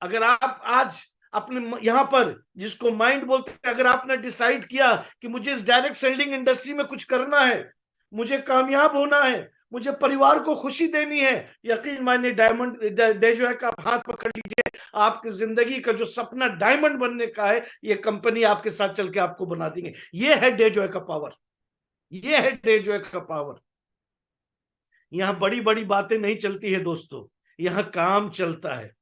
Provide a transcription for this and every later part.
अगर आप आज अपने यहां पर, जिसको माइंड बोलते हैं, अगर आपने डिसाइड किया कि मुझे इस डायरेक्ट सेलिंग इंडस्ट्री में कुछ करना है, मुझे कामयाब होना है, मुझे परिवार को खुशी देनी है, यकीन मानिए डायमंड डे जो है का आप हाथ पकड़ लीजिए, आपकी जिंदगी का जो सपना डायमंड बनने का है, ये कंपनी आपके साथ चल के आपको बना देंगे। ये है डे जॉय का पावर, ये है डे जॉय का पावर। यहां बड़ी बड़ी बातें नहीं चलती है दोस्तों, यहां काम चलता है,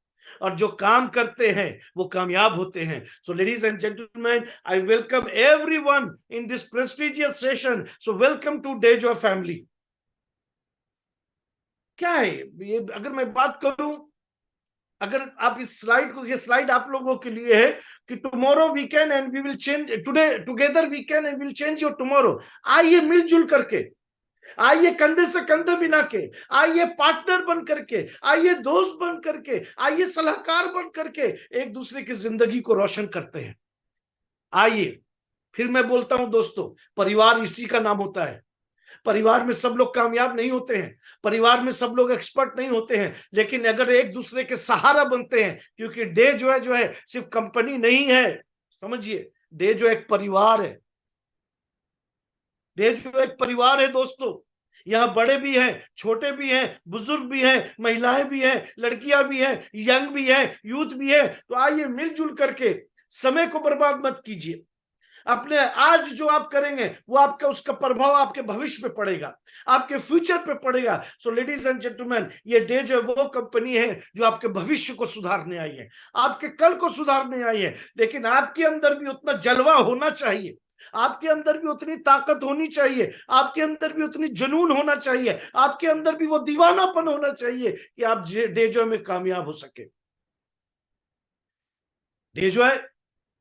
और जो काम करते हैं वो कामयाब होते हैं। So ladies and gentleman, I welcome everyone in this prestigious session. So welcome to the Joy family. क्या है ये, अगर मैं बात करूं, अगर आप इस स्लाइड को, ये स्लाइड आप लोगों के लिए है कि tomorrow we can and we will change today, together we can and will change your tomorrow. आइए मिलजुल करके, आइए कंधे से कंधे मिला के, आइए पार्टनर बन करके, आइए दोस्त बन करके, आइए सलाहकार बन करके एक दूसरे की जिंदगी को रोशन करते हैं। आइए, फिर मैं बोलता हूं दोस्तों, परिवार इसी का नाम होता है। परिवार में सब लोग कामयाब नहीं होते हैं, परिवार में सब लोग एक्सपर्ट नहीं होते हैं, लेकिन अगर एक दूसरे के सहारा बनते हैं, क्योंकि डे जो है सिर्फ कंपनी नहीं है, समझिए, डे जो एक परिवार है। डे जो एक परिवार है दोस्तों, यहाँ बड़े भी हैं, छोटे भी हैं, बुजुर्ग भी हैं, महिलाएं भी हैं, लड़कियां भी हैं, यंग भी हैं, यूथ भी है। तो आइए मिलजुल करके, समय को बर्बाद मत कीजिए। अपने आज जो आप करेंगे वो आपका, उसका प्रभाव आपके भविष्य पे पड़ेगा, आपके फ्यूचर पे पड़ेगा। सो लेडीज एंड जेंटलमैन, ये डे जो है वो कंपनी है जो आपके भविष्य को सुधारने आई है, आपके कल को सुधारने आई है। लेकिन आपके अंदर भी उतना जलवा होना चाहिए, आपके अंदर भी उतनी ताकत होनी चाहिए, आपके अंदर भी उतनी जुनून होना चाहिए, आपके अंदर भी वो दीवानापन होना चाहिए कि आप डे जो में कामयाब हो सके। डे जो है,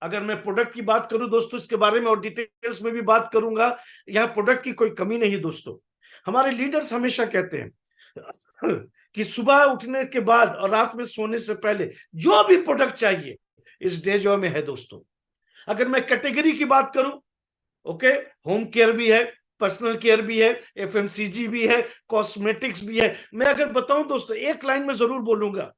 अगर मैं प्रोडक्ट की बात करूं दोस्तों, इसके बारे में और डिटेल्स में भी बात करूंगा। यहां प्रोडक्ट की कोई कमी नहीं दोस्तों। हमारे लीडर्स हमेशा कहते हैं कि सुबह उठने के बाद और रात में सोने से पहले जो भी प्रोडक्ट चाहिए इस डे जॉय में है दोस्तों। अगर मैं कैटेगरी की बात करूं, ओके, होम केयर भी है, पर्सनल केयर भी है, एफएमसीजी भी है, कॉस्मेटिक्स भी है। मैं अगर बताऊं दोस्तों, एक लाइन में जरूर बोलूंगा,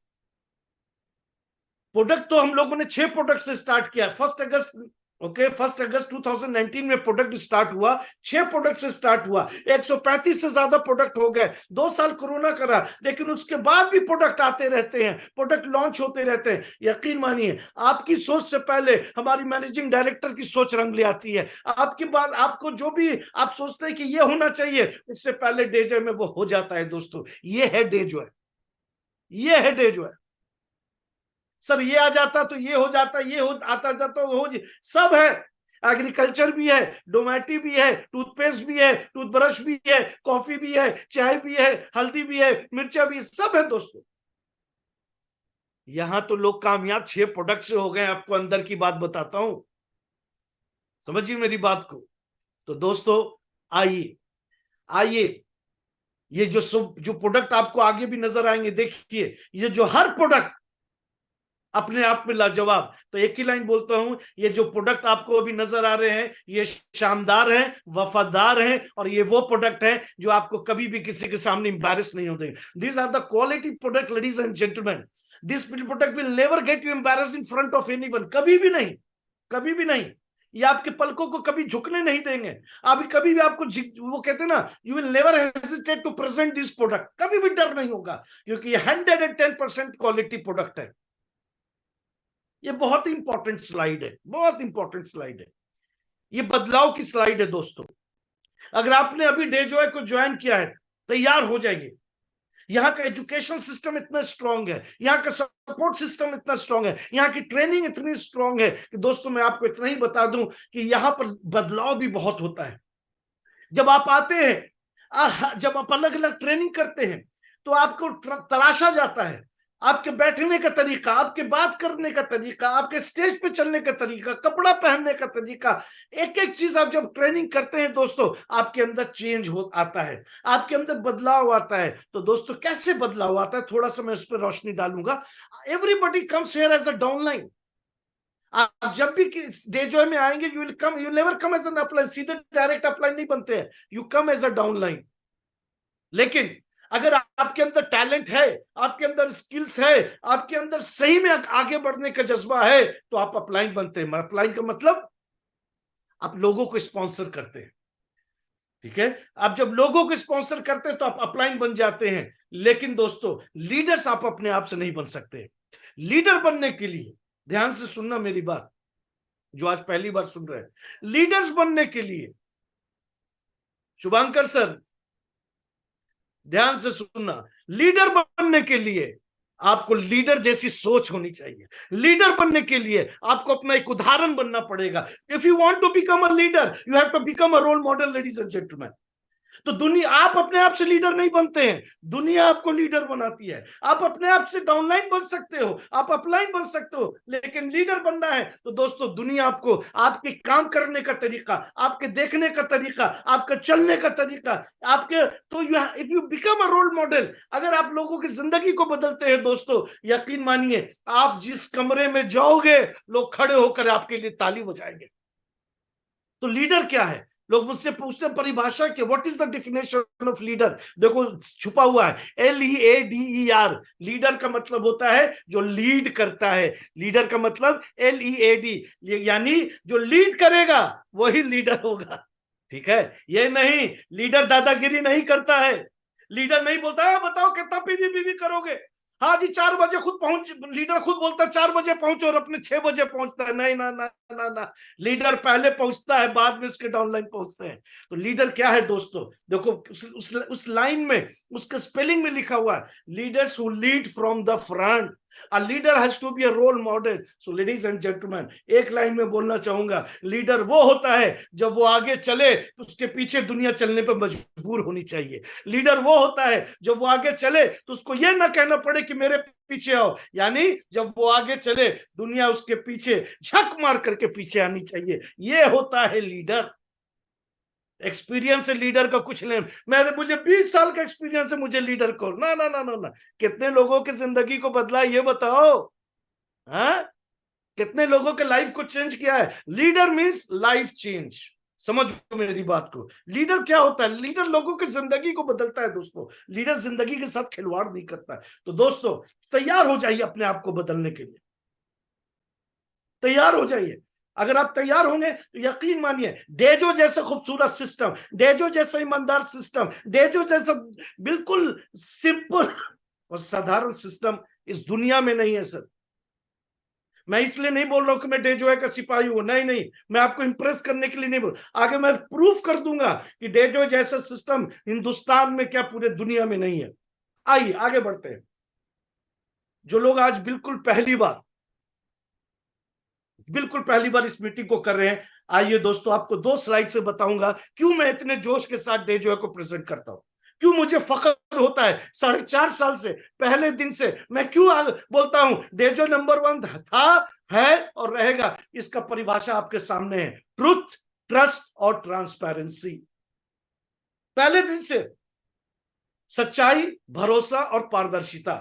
प्रोडक्ट तो हम लोगों ने 6 प्रोडक्ट से स्टार्ट किया 1 अगस्त, ओके, 1 अगस्त 2019 में प्रोडक्ट स्टार्ट हुआ, 6 प्रोडक्ट से स्टार्ट हुआ, 135 से ज्यादा प्रोडक्ट हो गए। 2 साल कोरोना करा, लेकिन उसके बाद भी प्रोडक्ट आते रहते हैं, प्रोडक्ट लॉन्च होते रहते हैं। यकीन मानिए, आपकी सोच से पहले हमारी मैनेजिंग डायरेक्टर की सोच रंग ले आती है। आपकी बात, आपको जो भी आप सोचते हैं कि ये होना चाहिए, उससे पहले डे जॉय में वो हो जाता है दोस्तों। ये है डे जॉय, ये है डे जॉय। सर ये आ जाता तो ये हो जाता, ये हो आता जाता हो, सब है। एग्रीकल्चर भी है, डोमेटी भी है, टूथपेस्ट भी है, टूथब्रश भी है, कॉफी भी है, चाय भी है, हल्दी भी है, मिर्चा भी है, सब है दोस्तों। यहां तो लोग कामयाब 6 प्रोडक्ट से हो गए। आपको अंदर की बात बताता हूं, समझिए मेरी बात को। तो दोस्तों आइए, आइए, ये जो प्रोडक्ट आपको आगे भी नजर आएंगे, देखिए ये जो हर प्रोडक्ट अपने आप में लाजवाब। तो एक ही लाइन बोलता हूं, ये जो प्रोडक्ट आपको अभी नजर आ रहे हैं, ये शानदार हैं, वफादार हैं, और ये वो प्रोडक्ट हैं जो आपको कभी भी किसी के सामने एम्बैरेस नहीं होते। These are the quality product ladies and gentleman. This product will never get you embarrassed in front of anyone, कभी भी नहीं, कभी भी नहीं। ये आपके पलकों को कभी झुकने नहीं देंगे। अभी कभी भी आपको, वो कहते हैं ना, you will never hesitate to present this product, कभी भी डर नहीं होगा, क्योंकि ये 110% क्वालिटी प्रोडक्ट है। ये बहुत ही इंपॉर्टेंट स्लाइड है, बहुत इंपॉर्टेंट स्लाइड है। ये बदलाव की स्लाइड है दोस्तों। अगर आपने अभी डे जॉय को ज्वाइन किया है, तैयार हो जाइए। यहाँ का एजुकेशन सिस्टम इतना स्ट्रांग है, यहाँ का सपोर्ट सिस्टम इतना स्ट्रांग है, यहाँ की ट्रेनिंग इतनी स्ट्रांग है कि दोस्तों मैं आपको इतना ही बता दूं कि यहाँ पर बदलाव भी बहुत होता है। जब आप आते हैं, जब आप अलग अलग ट्रेनिंग करते हैं, तो आपको तराशा जाता है। आपके बैठने का तरीका, आपके बात करने का तरीका, आपके स्टेज पे चलने का तरीका, कपड़ा पहनने का तरीका, एक एक चीज आप जब ट्रेनिंग करते हैं दोस्तों, आपके अंदर चेंज हो आता है, आपके अंदर बदलाव आता है। तो दोस्तों कैसे बदलाव आता है, थोड़ा सा मैं उस पर रोशनी डालूंगा। Everybody comes here as a downline. आप जब भी डे जॉय में आएंगे, you will come, you never come as an upline, सीधे डायरेक्ट अपलाइन नहीं बनते हैं, you come as a downline. लेकिन अगर आपके अंदर टैलेंट है, आपके अंदर स्किल्स है, आपके अंदर सही में आगे बढ़ने का जज्बा है, तो आप अपलाइन बनते हैं। अपलाइन का मतलब आप लोगों को स्पॉन्सर करते हैं। ठीक है, आप जब लोगों को स्पॉन्सर करते हैं तो आप अपलाइन बन जाते हैं। लेकिन दोस्तों, लीडर्स आप अपने आप से नहीं बन सकते। लीडर बनने के लिए, ध्यान से सुनना मेरी बात, जो आज पहली बार सुन रहे हैं, लीडर्स बनने के लिए, शुभांकर सर ध्यान से सुनना, लीडर बनने के लिए आपको लीडर जैसी सोच होनी चाहिए। लीडर बनने के लिए आपको अपना एक उदाहरण बनना पड़ेगा। If you want to become a leader, you have to become a role model, ladies and gentleman. तो दुनिया, आप अपने आप से लीडर नहीं बनते हैं, दुनिया आपको लीडर बनाती है। आप अपने आप से डाउनलाइन बन सकते हो, आप अपलाइन बन सकते हो, लेकिन लीडर बनना है तो दोस्तों दुनिया आपको, आपके काम करने का तरीका, आपके देखने का तरीका, आपके चलने का तरीका, आपके, तो you, if you become a role model, अगर आप लोगों की जिंदगी को बदलते हैं दोस्तों, यकीन मानिए आप जिस कमरे में जाओगे लोग खड़े होकर आपके लिए ताली बजाएंगे। तो लीडर क्या है? लोग मुझसे पूछते हैं परिभाषा क्या, what is the definition of leader? देखो छुपा हुआ है, LEADER। लीडर का मतलब होता है जो लीड करता है। लीडर का मतलब LEAD, यानी जो लीड करेगा वही लीडर होगा। ठीक है, ये नहीं, लीडर दादागिरी नहीं करता है। लीडर नहीं बोलता है बताओ कितना पीवी पीवी करोगे, हाँ जी 4 बजे खुद पहुंच, लीडर खुद बोलता है 4 बजे पहुंचो और अपने 6 बजे पहुंचता है। नहीं, ना ना ना ना, लीडर पहले पहुंचता है, बाद में उसके डाउनलाइन पहुंचते हैं। तो लीडर क्या है दोस्तों? देखो उस लाइन में, उसके स्पेलिंग में लिखा हुआ है, leaders who lead from the front. A leader has to be a role model. So ladies and gentlemen, एक लाइन में बोलना चाहूंगा, लीडर वो होता है जब वो आगे चले तो उसके पीछे दुनिया चलने पर मजबूर होनी चाहिए। लीडर वो होता है जब वो आगे चले तो उसको ये ना कहना पड़े कि मेरे पीछे आओ, यानी जब वो आगे चले दुनिया उसके पीछे झक मार करके पीछे आनी चाहिए। ये होता है लीडर। एक्सपीरियंस है लीडर का कुछ नहीं, मुझे 20 साल का एक्सपीरियंस है, मुझे लीडर को ना ना ना ना ना। कितने लोगों की जिंदगी को बदला ये बताओ? हाँ, कितने लोगों के लाइफ को चेंज किया है? Leader means life change. समझो मेरी बात को, लीडर क्या होता है? लीडर लोगों की जिंदगी को बदलता है दोस्तों। लीडर जिंदगी के साथ खिलवाड़ नहीं करता है। तो दोस्तों तैयार हो जाइए अपने आप को बदलने के लिए, तैयार हो जाइए। अगर आप तैयार होंगे तो यकीन मानिए, डेजो जैसा खूबसूरत सिस्टम, डेजो जैसा ईमानदार सिस्टम, डेजो जैसा बिल्कुल सिंपल और साधारण सिस्टम इस दुनिया में नहीं है सर। मैं इसलिए नहीं बोल रहा हूं कि मैं डेजो का सिपाही हूं, नहीं नहीं, मैं आपको इंप्रेस करने के लिए नहीं बोल, आगे मैं प्रूफ कर दूंगा कि डेजो जैसा सिस्टम हिंदुस्तान में क्या पूरे दुनिया में नहीं है। आइए आगे बढ़ते हैं। जो लोग आज बिल्कुल पहली बार इस मीटिंग को कर रहे हैं, आइए दोस्तों आपको 2 स्लाइड से बताऊंगा क्यों मैं इतने जोश के साथ डेजो को प्रेजेंट करता हूं, क्यों मुझे फख्र होता है 4.5 साल से, पहले दिन से मैं क्यों बोलता हूं डेजो नंबर 1 था, है और रहेगा। इसका परिभाषा आपके सामने है, ट्रुथ, ट्रस्ट और ट्रांसपेरेंसी। पहले दिन से सच्चाई, भरोसा और पारदर्शिता।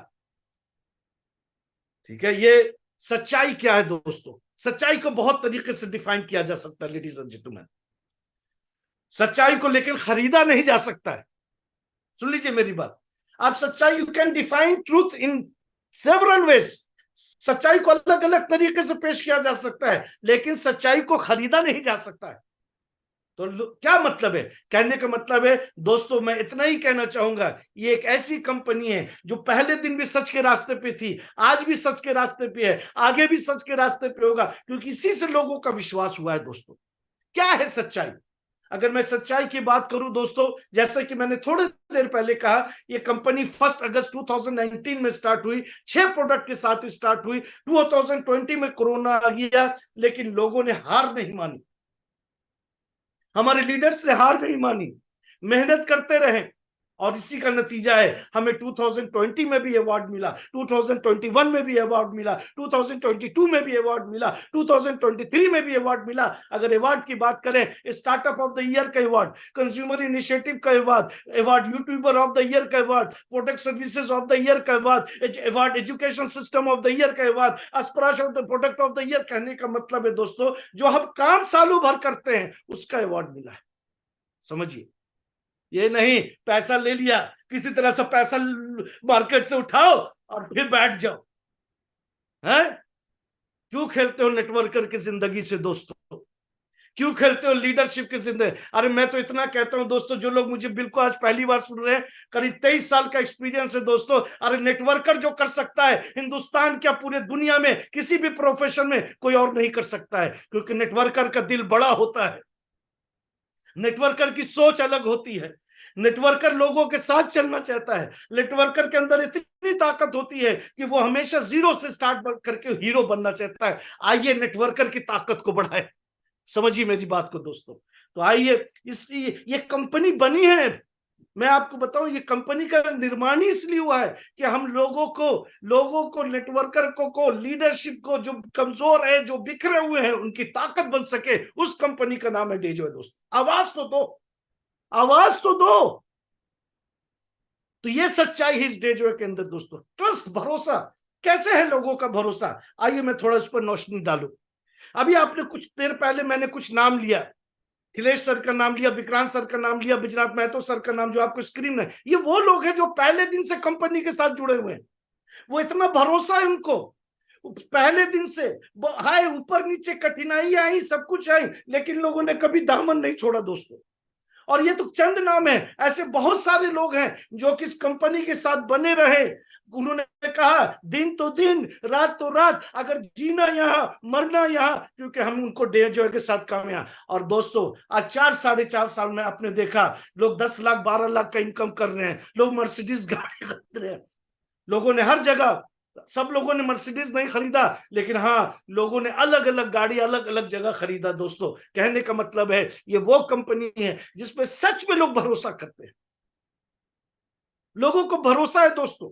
ठीक है, ये सच्चाई क्या है दोस्तों? सच्चाई को बहुत तरीके से डिफाइन किया जा सकता है लेडीज एंड जेंटलमैन। सच्चाई को लेकर खरीदा नहीं जा सकता है। सुन लीजिए मेरी बात, आप सच्चाई, you can define truth in several ways. सच्चाई को अलग अलग तरीके से पेश किया जा सकता है, लेकिन सच्चाई को खरीदा नहीं जा सकता है। तो क्या मतलब है? कहने का मतलब है दोस्तों, मैं इतना ही कहना चाहूंगा, ये एक ऐसी कंपनी है जो पहले दिन भी सच के रास्ते पे थी, आज भी सच के रास्ते पे है, आगे भी सच के रास्ते पे होगा, क्योंकि इसी से लोगों का विश्वास हुआ है दोस्तों। क्या है सच्चाई? अगर मैं सच्चाई की बात करूं दोस्तों, जैसा कि मैंने थोड़ी देर पहले कहा, ये कंपनी 1 अगस्त 2019 में स्टार्ट हुई, 6 प्रोडक्ट के साथ स्टार्ट हुई। 2020 में कोरोना आ गया, लेकिन लोगों ने हार नहीं मानी, हमारे लीडर्स ने हार नहीं मानी, मेहनत करते रहे, और इसी का नतीजा है हमें 2020 में भी अवार्ड मिला, 2021 में भी अवार्ड मिला, 2022 में भी अवार्ड मिला, 2023 में भी अवार्ड मिला। अगर अवार्ड की बात करें, स्टार्टअप ऑफ द ईयर का अवार्ड, कंज्यूमर इनिशिएटिव का award, YouTuber of the year का award, product services of the year का award, education system of the year का अवार्ड, अस्पराश of the product of the year. कहने का मतलब है दोस्तों, जो हम काम सालों भर करते हैं उसका अवार्ड मिला है। समझिए, ये नहीं पैसा ले लिया, किसी तरह से पैसा मार्केट से उठाओ और फिर बैठ जाओ। है क्यों खेलते हो नेटवर्कर की जिंदगी से दोस्तों? क्यों खेलते हो लीडरशिप की जिंदगी? अरे मैं तो इतना कहता हूं दोस्तों, जो लोग मुझे बिल्कुल आज पहली बार सुन रहे हैं, करीब 23 साल का एक्सपीरियंस है दोस्तों। अरे नेटवर्कर जो कर सकता है हिंदुस्तान क्या पूरे दुनिया में किसी भी प्रोफेशन में कोई और नहीं कर सकता है, क्योंकि नेटवर्कर का दिल बड़ा होता है, नेटवर्कर की सोच अलग होती है, नेटवर्कर लोगों के साथ चलना चाहता है, नेटवर्कर के अंदर इतनी ताकत होती है कि वो हमेशा जीरो से स्टार्ट करके हीरो बनना चाहता है। आइए नेटवर्कर की ताकत को बढ़ाए, समझिए मेरी बात को दोस्तों। तो आइए इस ये कंपनी बनी है, मैं आपको बताऊं ये कंपनी का निर्माण इसलिए हुआ है कि हम लोगों को नेटवर्कर को लीडरशिप को, जो कमजोर है, जो बिखरे हुए हैं, उनकी ताकत बन सके। उस कंपनी का नाम है डेजो है दोस्तों। आवाज तो दो, आवाज तो दो। तो ये सच्चाई है इस डेजो के अंदर दोस्तों। ट्रस्ट, भरोसा, कैसे है लोगों का भरोसा? आइए मैं थोड़ा इस पर रोशनी डालू। अभी आपने कुछ देर पहले मैंने कुछ नाम लिया, अखिलेश सर का नाम लिया, विक्रांत सर का नाम लिया, बिजनाथ महतो सर का नाम जो आपको स्क्रीन में, ये वो लोग हैं जो पहले दिन से कंपनी के साथ जुड़े हुए हैं। वो इतना भरोसा है उनको पहले दिन से। हाय ऊपर नीचे कठिनाई आई, सब कुछ आई, लेकिन लोगों ने कभी दामन नहीं छोड़ा दोस्तों। और ये तो चंद नाम है, ऐसे बहुत सारे लोग हैं जो कि इस कंपनी के साथ बने रहे। उन्होंने कहा दिन तो दिन, रात तो रात, अगर जीना यहाँ मरना यहाँ, क्योंकि हम उनको डेजो के साथ काम यहाँ। और दोस्तों आज 4-4.5 साल में आपने देखा लोग 10 लाख 12 लाख का इनकम कर रहे हैं, लोग मर्सिडीज गाड़ी खरीद रहे हैं, लोगों ने हर जगह, सब लोगों ने मर्सिडीज नहीं खरीदा, लेकिन हाँ लोगों ने अलग अलग गाड़ी अलग अलग जगह खरीदा दोस्तों। कहने का मतलब है ये वो कंपनी है जिसपे सच में लोग भरोसा करते हैं, लोगों को भरोसा है दोस्तों।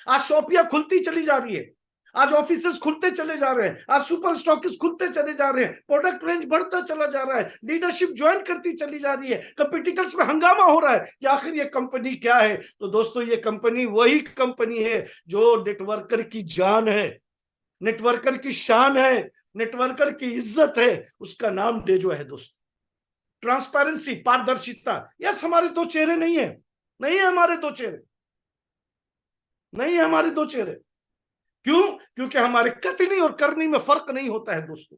आज शॉपियां खुलती चली जा रही है, आज ऑफिसेस खुलते चले जा रहे हैं, आज सुपर स्टॉकिस्ट खुलते चले जा रहे हैं, प्रोडक्ट रेंज बढ़ता चला जा रहा है, लीडरशिप ज्वाइन करती चली जा रही है, कंपटीटर्स में हंगामा हो रहा है कि आखिर ये कंपनी क्या है। तो दोस्तों ये कंपनी वही कंपनी है जो नेटवर्कर की जान है, नेटवर्कर की शान है, नेटवर्कर की इज्जत है, उसका नाम डेजो है दोस्तों। ट्रांसपेरेंसी, पारदर्शिता, यस हमारे दो चेहरे नहीं है, नहीं है हमारे दो चेहरे, नहीं है हमारे दो चेहरे। क्यों? क्योंकि हमारे कथनी और करनी में फर्क नहीं होता है दोस्तों।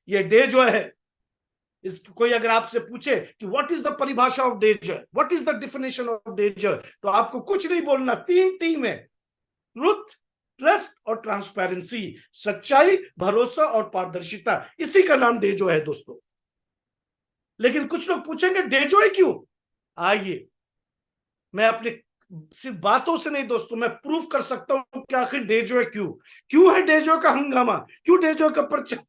ये डेजो है, इस कोई अगर आपसे पूछे कि व्हाट इज द परिभाषा ऑफ डेजर, what is the definition of डेजर, तो आपको कुछ नहीं बोलना, 3 टी है, ट्रुथ, ट्रस्ट और ट्रांसपेरेंसी, सच्चाई, भरोसा और पारदर्शिता, इसी का नाम डेजो है दोस्तों। लेकिन कुछ लोग पूछेंगे डेजो है क्यों? आइए मैं अपने सिर्फ बातों से नहीं दोस्तों, मैं प्रूफ कर सकता हूं कि आखिर डेजो है क्यों। क्यों है डेजो का हंगामा, क्यों डेजो का प्रचार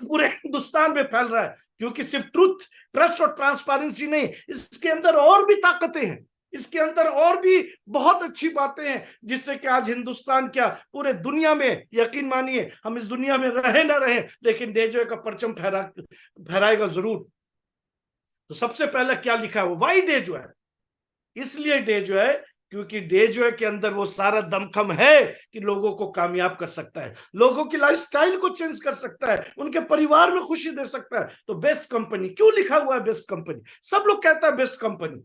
पूरे हिंदुस्तान में फैल रहा है? क्योंकि सिर्फ ट्रुथ, ट्रस्ट और ट्रांसपेरेंसी नहीं, इसके अंदर और भी ताकतें हैं, इसके अंदर और भी बहुत अच्छी बातें हैं, जिससे कि आज हिंदुस्तान क्या पूरे दुनिया में, यकीन मानिए हम इस दुनिया में रहे ना रहे, लेकिन डेजो का परचम फहराएगा जरूर। तो सबसे पहले क्या लिखा है, वो वाई डेजो है। इसलिए डेजो है क्योंकि डेजो के अंदर वो सारा दमखम है कि लोगों को कामयाब कर सकता है, लोगों की लाइफस्टाइल को चेंज कर सकता है, उनके परिवार में खुशी दे सकता है। तो बेस्ट कंपनी क्यों लिखा हुआ है? बेस्ट कंपनी, सब लोग कहता है बेस्ट कंपनी,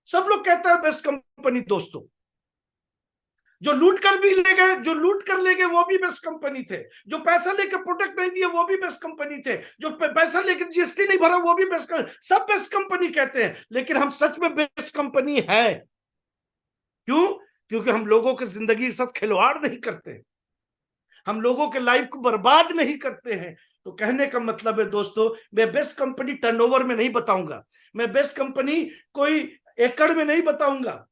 सब लोग कहता है बेस्ट कंपनी दोस्तों। जो लूट कर भी ले गए, जो लूट कर ले गए वो भी बेस्ट कंपनी थे, जो पैसा लेकर प्रोडक्ट नहीं दिए वो भी बेस्ट कंपनी थे, जो पैसा लेकर जीएसटी नहीं भरा वो भी बेस्ट, सब बेस्ट कंपनी कहते हैं, लेकिन हम सच में बेस्ट कंपनी है क्यों? क्योंकि हम लोगों की जिंदगी के साथ खिलवाड़ नहीं करते, हम लोगों के लाइफ को बर्बाद नहीं करते हैं। तो कहने का मतलब है दोस्तों, मैं बेस्ट कंपनी टर्नओवर में नहीं बताऊंगा, मैं बेस्ट कंपनी कोई एकड़ में नहीं बताऊंगा,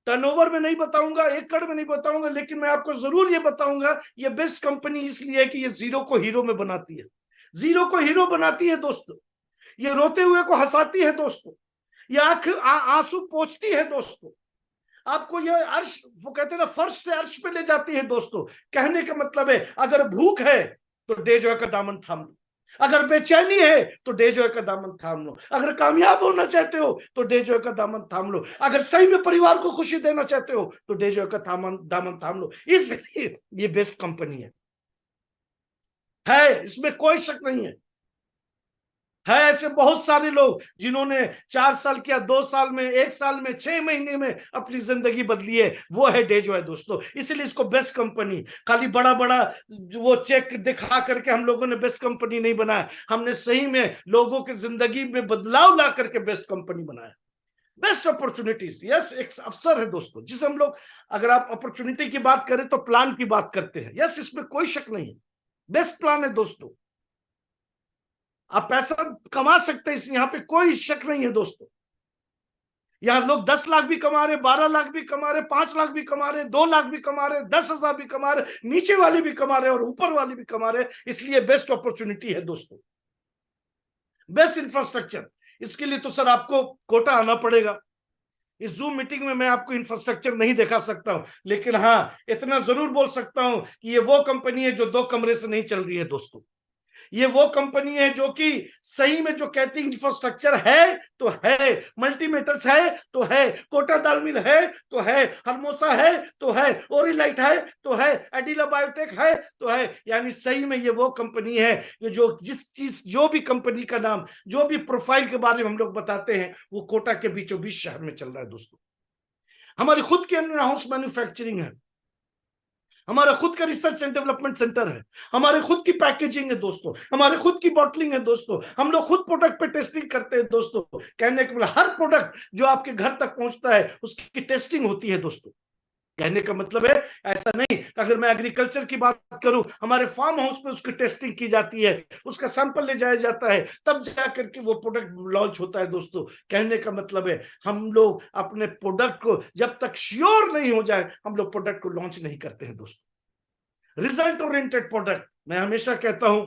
टर्नओवर में नहीं बताऊंगा, एकड़ में नहीं बताऊंगा, लेकिन मैं आपको जरूर ये बताऊंगा ये बेस्ट कंपनी इसलिए है कि ये जीरो को हीरो में बनाती है, जीरो को हीरो बनाती है दोस्तों, ये रोते हुए को हंसाती है दोस्तों, ये आंसू पोंछती है दोस्तों, आपको ये अर्श, वो कहते हैं ना फर्श से अर्श पे ले जाती है दोस्तों। कहने का मतलब है अगर भूख है तो डेजो का दामन थाम लो, अगर बेचैनी है तो डेजो का दामन थाम लो, अगर कामयाब होना चाहते हो तो डेजो का दामन थाम लो, अगर सही में परिवार को खुशी देना चाहते हो तो डेजो का दामन थाम लो। इसलिए ये बेस्ट कंपनी है, इसमें कोई शक नहीं है। है ऐसे बहुत सारे लोग जिन्होंने 4 साल किया, 2 साल में, 1 साल में, 6 महीने में अपनी जिंदगी बदली है। वो है डेजो है दोस्तों। इसलिए इसको बेस्ट कंपनी, खाली बड़ा बड़ा वो चेक दिखा करके हम लोगों ने बेस्ट कंपनी नहीं बनाया, हमने सही में लोगों की जिंदगी में बदलाव ला करके बेस्ट कंपनी बनाया। बेस्ट अपॉर्चुनिटीज, यस, एक अवसर है दोस्तों जिसे हम लोग, अगर आप अपॉर्चुनिटी की बात करें तो प्लान की बात करते हैं, यस, इसमें कोई शक नहीं है। बेस्ट प्लान है दोस्तों, आप पैसा कमा सकते हैं, यहाँ पे कोई शक नहीं है दोस्तों। यहाँ लोग 10 लाख भी कमा रहे, 12 लाख भी कमा रहे, 5 लाख भी कमा रहे, 2 लाख भी कमा रहे, 10,000 भी कमा रहे, नीचे वाले भी कमा रहे और ऊपर वाले भी कमा रहे। इसलिए बेस्ट अपॉर्चुनिटी है दोस्तों। बेस्ट इंफ्रास्ट्रक्चर, इसके लिए तो सर आपको कोटा आना पड़ेगा। इस जूम मीटिंग में मैं आपको इंफ्रास्ट्रक्चर नहीं दिखा सकता हूं, लेकिन हाँ इतना जरूर बोल सकता हूं कि ये वो कंपनी है जो 2 कमरे से नहीं चल रही है दोस्तों। ये वो कंपनी है जो कि सही में जो कहती है इंफ्रास्ट्रक्चर है तो है, मल्टीमेटर्स है तो है, कोटा दाल मिल है तो है, हरमोसा है तो है, ओरिलाइट है तो है, एडिला बायोटेक है तो है। यानी सही में ये वो कंपनी है जो जिस चीज, जो भी कंपनी का नाम, जो भी प्रोफाइल के बारे में हम लोग बताते हैं वो कोटा के बीचों बीच शहर में चल रहा है दोस्तों। हमारी खुद की इन हाउस मैन्युफैक्चरिंग है, हमारा खुद का रिसर्च एंड डेवलपमेंट सेंटर है, हमारे खुद की पैकेजिंग है दोस्तों, हमारे खुद की बॉटलिंग है दोस्तों, हम लोग खुद प्रोडक्ट पे टेस्टिंग करते हैं दोस्तों। कहने के मतलब हर प्रोडक्ट जो आपके घर तक पहुंचता है उसकी टेस्टिंग होती है दोस्तों। कहने का मतलब है ऐसा नहीं, अगर मैं एग्रीकल्चर की बात करूं, हमारे फार्म हाउस पे उसकी टेस्टिंग की जाती है, उसका सैंपल ले जाया जाता है, तब जाकर के वो प्रोडक्ट लॉन्च होता है दोस्तों। कहने का मतलब है हम लोग अपने प्रोडक्ट को जब तक श्योर नहीं हो जाए हम लोग प्रोडक्ट को लॉन्च नहीं करते हैं दोस्तों। रिजल्ट ओरिएंटेड प्रोडक्ट, मैं हमेशा कहता हूं,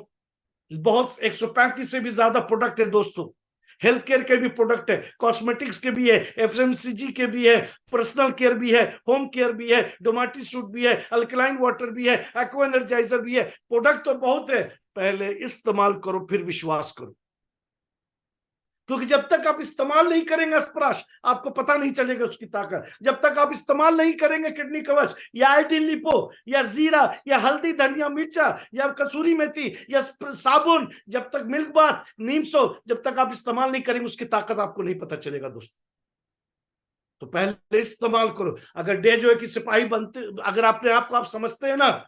बहुत 135 से भी ज्यादा प्रोडक्ट है दोस्तों। हेल्थ केयर के भी प्रोडक्ट है, कॉस्मेटिक्स के भी है, एफएमसीजी के भी है, पर्सनल केयर भी है, होम केयर भी है, डोमेटिक सूट भी है, अल्कलाइन वाटर भी है, एक्वा एनर्जाइजर भी है। प्रोडक्ट तो बहुत है, पहले इस्तेमाल करो फिर विश्वास करो, क्योंकि जब तक आप इस्तेमाल नहीं करेंगे स्प्राश, आपको पता नहीं चलेगा उसकी ताकत। जब तक आप इस्तेमाल नहीं करेंगे किडनी कवच या आयोडीन लिपो या जीरा या हल्दी धनिया मिर्चा या कसूरी मेथी या साबुन, जब तक मिल्क बाथ, नीम सोप, जब तक आप इस्तेमाल नहीं करेंगे उसकी ताकत आपको नहीं पता चलेगा दोस्तों। तो पहले इस्तेमाल करो। अगर डे जो है कि सिपाही बनते, अगर अपने आप को आप समझते हैं ना,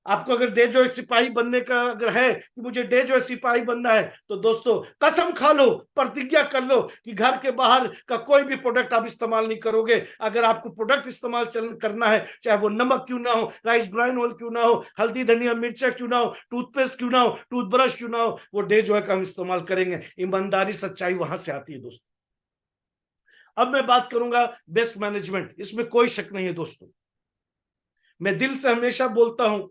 आपको अगर डे जो सिपाही बनने का अगर है कि मुझे डे जो सिपाही बनना है, तो दोस्तों कसम खा लो, प्रतिज्ञा कर लो कि घर के बाहर का कोई भी प्रोडक्ट आप इस्तेमाल नहीं करोगे। अगर आपको प्रोडक्ट इस्तेमाल करना है, चाहे वो नमक क्यों ना हो, राइस ब्राइन ऑयल क्यों ना हो, हल्दी धनिया मिर्चा क्यों ना हो, टूथपेस्ट क्यों ना हो, टूथब्रश क्यों ना हो, वो डे जो का हम इस्तेमाल करेंगे। ईमानदारी सच्चाई वहां से आती है दोस्तों। अब मैं बात करूंगा बेस्ट मैनेजमेंट, इसमें कोई शक नहीं है दोस्तों। मैं दिल से हमेशा बोलता हूं,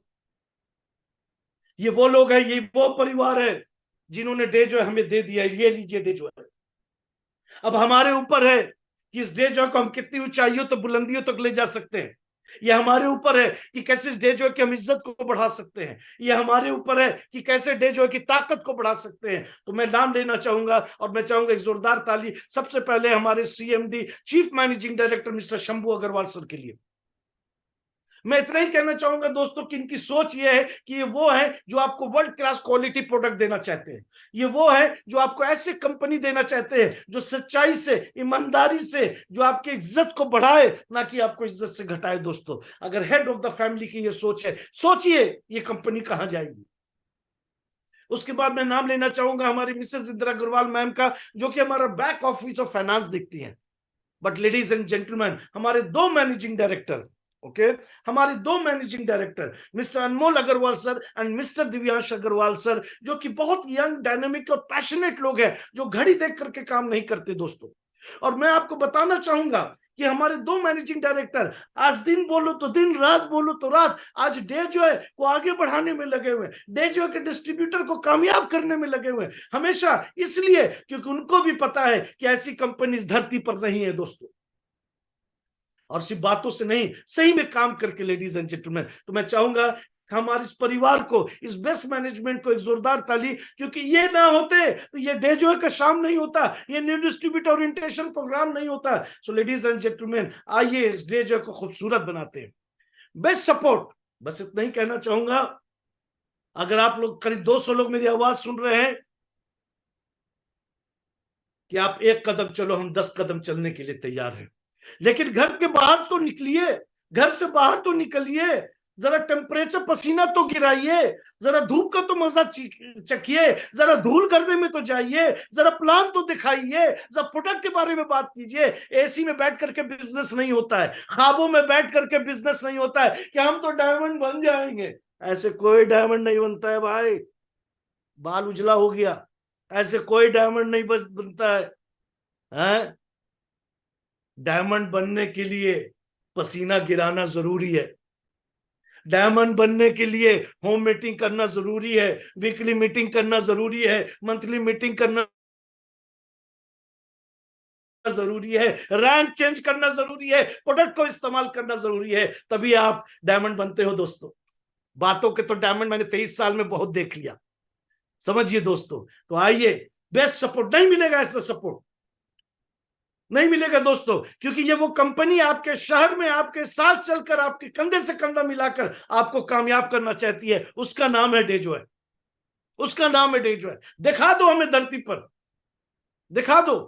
ये वो लोग हैं, ये वो परिवार है जिन्होंने डे जो है हमें दे दिया है। ये लीजिए डे जो है। अब हमारे ऊपर है कि इस डे जो को हम कितनी ऊंचाइयों तक, बुलंदियों तक ले जा सकते हैं। ये हमारे ऊपर है कि कैसे इस डे जो की हम इज्जत को बढ़ा सकते हैं। ये हमारे ऊपर है कि कैसे डे जो की ताकत को बढ़ा सकते हैं। तो मैं नाम लेना चाहूंगा और मैं चाहूंगा एक जोरदार ताली सबसे पहले हमारे CMD, chief managing director mister Shambhu Agrawal sir के लिए। मैं इतना ही कहना चाहूंगा दोस्तों कि इनकी सोच ये है कि ये वो है जो आपको वर्ल्ड क्लास क्वालिटी प्रोडक्ट देना चाहते हैं। ये वो है जो आपको ऐसे कंपनी देना चाहते हैं जो सच्चाई से, ईमानदारी से, जो आपकी इज्जत को बढ़ाए, ना कि आपको इज्जत से घटाए दोस्तों। अगर हेड ऑफ द फैमिली की ये सोच है, सोचिए ये कंपनी कहां जाएगी। उसके बाद मैं नाम लेना चाहूंगा हमारी मिसेस इंदिरा अग्रवाल मैम का, जो कि हमारा बैक ऑफिस और फाइनेंस देखती हैं। बट लेडीज एंड जेंटलमैन, हमारे 2 मैनेजिंग डायरेक्टर, ओके, हमारे 2 managing director mister Anmol Agrawal sir and mister Divyansh Agrawal sir, जो कि बहुत यंग, डायनेमिक और पैशनेट लोग हैं, जो घड़ी देख करके काम नहीं करते दोस्तों। और मैं आपको बताना चाहूंगा कि हमारे 2 मैनेजिंग डायरेक्टर आज दिन बोलो तो दिन, रात बोलो तो रात, आज डे जो है को आगे बढ़ाने में लगे हुए, डे जो है के डिस्ट्रीब्यूटर को कामयाब करने में लगे हुए, हमेशा इसलिए क्योंकि उनको भी पता है कि ऐसी कंपनी इस धरती पर नहीं है दोस्तों। और सिर्फ बातों से नहीं, सही में काम करके, लेडीज एंड जेंटलमैन। तो मैं चाहूंगा हमारे इस परिवार को, इस बेस्ट मैनेजमेंट को एक जोरदार ताली, क्योंकि ये ना होते तो ये डे जो का शाम नहीं होता, ये न्यू डिस्ट्रीब्यूटर ओरिएंटेशन प्रोग्राम नहीं होता। सो लेडीज एंड जेंटलमैन, आइए इस डे जो को खूबसूरत बनाते हैं। बेस्ट सपोर्ट, बस इतना ही कहना चाहूंगा। अगर आप लोग करीब 200 लोग मेरी आवाज सुन रहे हैं, कि आप 1 कदम चलो, हम 10 कदम चलने के लिए तैयार हैं। लेकिन घर के बाहर तो निकलिए, घर से बाहर तो निकलिए, जरा टेम्परेचर, पसीना तो गिराइए, जरा धूप का तो मजा चखिए, जरा धूल गर्दे में तो जाइए, जरा प्लान तो दिखाइए, जरा प्रोडक्ट के बारे में बात कीजिए। एसी में बैठ करके बिजनेस नहीं होता है, ख्वाबों में बैठ करके बिजनेस नहीं होता है कि हम तो डायमंड बन जाएंगे। ऐसे कोई डायमंड नहीं बनता है भाई, बाल उजला हो गया, ऐसे कोई डायमंड नहीं बनता है। डायमंड बनने के लिए पसीना गिराना जरूरी है, डायमंड बनने के लिए होम मीटिंग करना जरूरी है, वीकली मीटिंग करना जरूरी है, मंथली मीटिंग करना जरूरी है, रैंक चेंज करना जरूरी है, प्रोडक्ट को इस्तेमाल करना जरूरी है, तभी आप डायमंड बनते हो दोस्तों। बातों के तो डायमंड मैंने 23 साल में बहुत देख लिया, समझिए दोस्तों। तो आइए, बेस्ट सपोर्ट नहीं मिलेगा, ऐसा सपोर्ट नहीं मिलेगा दोस्तों, क्योंकि ये वो कंपनी आपके शहर में आपके साथ चलकर, आपके कंधे से कंधा मिलाकर आपको कामयाब करना चाहती है। उसका नाम है डेजॉय, उसका नाम है डेजॉय। दिखा दो हमें धरती पर, दिखा दो।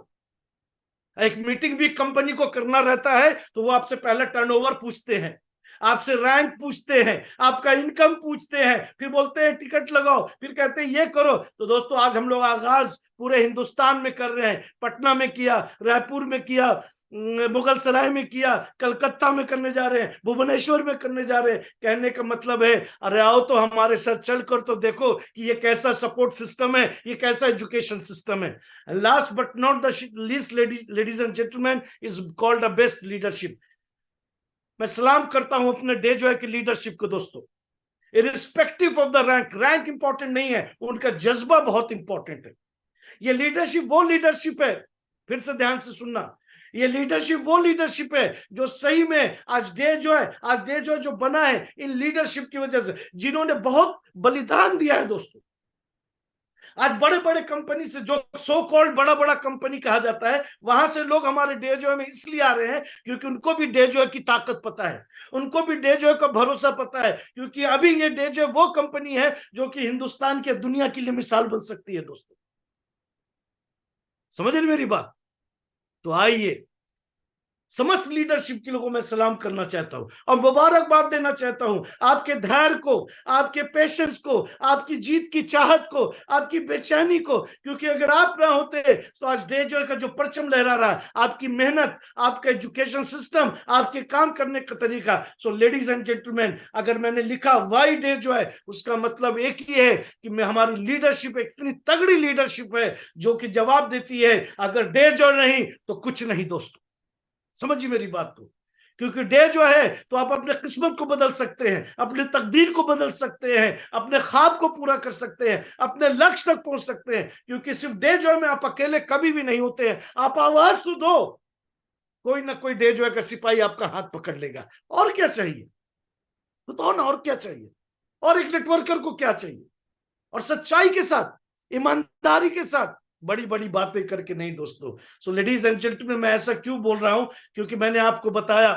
एक मीटिंग भी कंपनी को करना रहता है तो वो आपसे पहले टर्नओवर पूछते हैं, आपसे रैंक पूछते हैं, आपका इनकम पूछते हैं, फिर बोलते हैं टिकट लगाओ, फिर कहते हैं ये करो। तो दोस्तों आज हम लोग आगाज पूरे हिंदुस्तान में कर रहे हैं, पटना में किया, रायपुर में किया, मुगल सराय में किया, कलकत्ता में करने जा रहे हैं, भुवनेश्वर में करने जा रहे हैं। कहने का मतलब है, अरे आओ तो हमारे साथ चलकर तो देखो कि ये कैसा सपोर्ट सिस्टम है, ये कैसा एजुकेशन सिस्टम है। Last but not the least, ladies and gentleman, is called the best leadership. मैं सलाम करता हूं अपने डेजॉय की लीडरशिप को दोस्तों, irrespective of the rank. Rank important नहीं है, उनका जज्बा बहुत इंपॉर्टेंट है। ये लीडरशिप वो लीडरशिप है, फिर से ध्यान से सुनना, ये लीडरशिप वो लीडरशिप है जो सही में आज डेजॉय जो बना है इन लीडरशिप की वजह से, जिन्होंने बहुत बलिदान दिया है दोस्तों। आज बड़े बड़े कंपनी से, जो सो कॉल्ड बड़ा बड़ा कंपनी कहा जाता है, वहां से लोग हमारे डेजॉय में इसलिए आ रहे हैं क्योंकि उनको भी डेजॉय की ताकत पता है, उनको भी डेजॉय का भरोसा पता है, क्योंकि अभी ये डेजॉय वो कंपनी है जो कि हिंदुस्तान के दुनिया के लिए मिसाल बन सकती है दोस्तों। समझ रहे मेरी बात? तो आइए, समस्त लीडरशिप के लोगों को मैं सलाम करना चाहता हूं और मुबारकबाद देना चाहता हूं, आपके धैर्य को, आपके पेशेंस को, आपकी जीत की चाहत को, आपकी बेचैनी को। क्योंकि अगर आप ना होते तो आज डेजॉय का जो परचम लहरा रहा है, आपकी मेहनत, आपका एजुकेशन सिस्टम, आपके काम करने का तरीका। सो लेडीज एंड जेंटलमैन, अगर मैंने लिखा वाई डेजॉय, उसका मतलब एक ही है कि मैं, हमारी लीडरशिप इतनी तगड़ी लीडरशिप है जो कि जवाब देती है, अगर डेजॉय नहीं तो कुछ नहीं दोस्तों। समझिए मेरी बात को, क्योंकि डेजॉय है तो आप अपने किस्मत को बदल सकते हैं, अपने तकदीर को बदल सकते हैं, अपने ख्वाब को पूरा कर सकते हैं, अपने लक्ष्य तक पहुंच सकते हैं। क्योंकि सिर्फ डेजॉय में आप अकेले कभी भी नहीं होते हैं, आप आवाज तो दो, कोई ना कोई डेजॉय का सिपाही आपका हाथ पकड़ लेगा। और क्या चाहिए बताओ ना, और क्या चाहिए? और एक नेटवर्कर को क्या चाहिए? और सच्चाई के साथ, ईमानदारी के साथ, बड़ी बड़ी बातें करके नहीं दोस्तों। सो लेडीज एंड जेंटलमैन, मैं ऐसा क्यों बोल रहा हूं? क्योंकि मैंने आपको बताया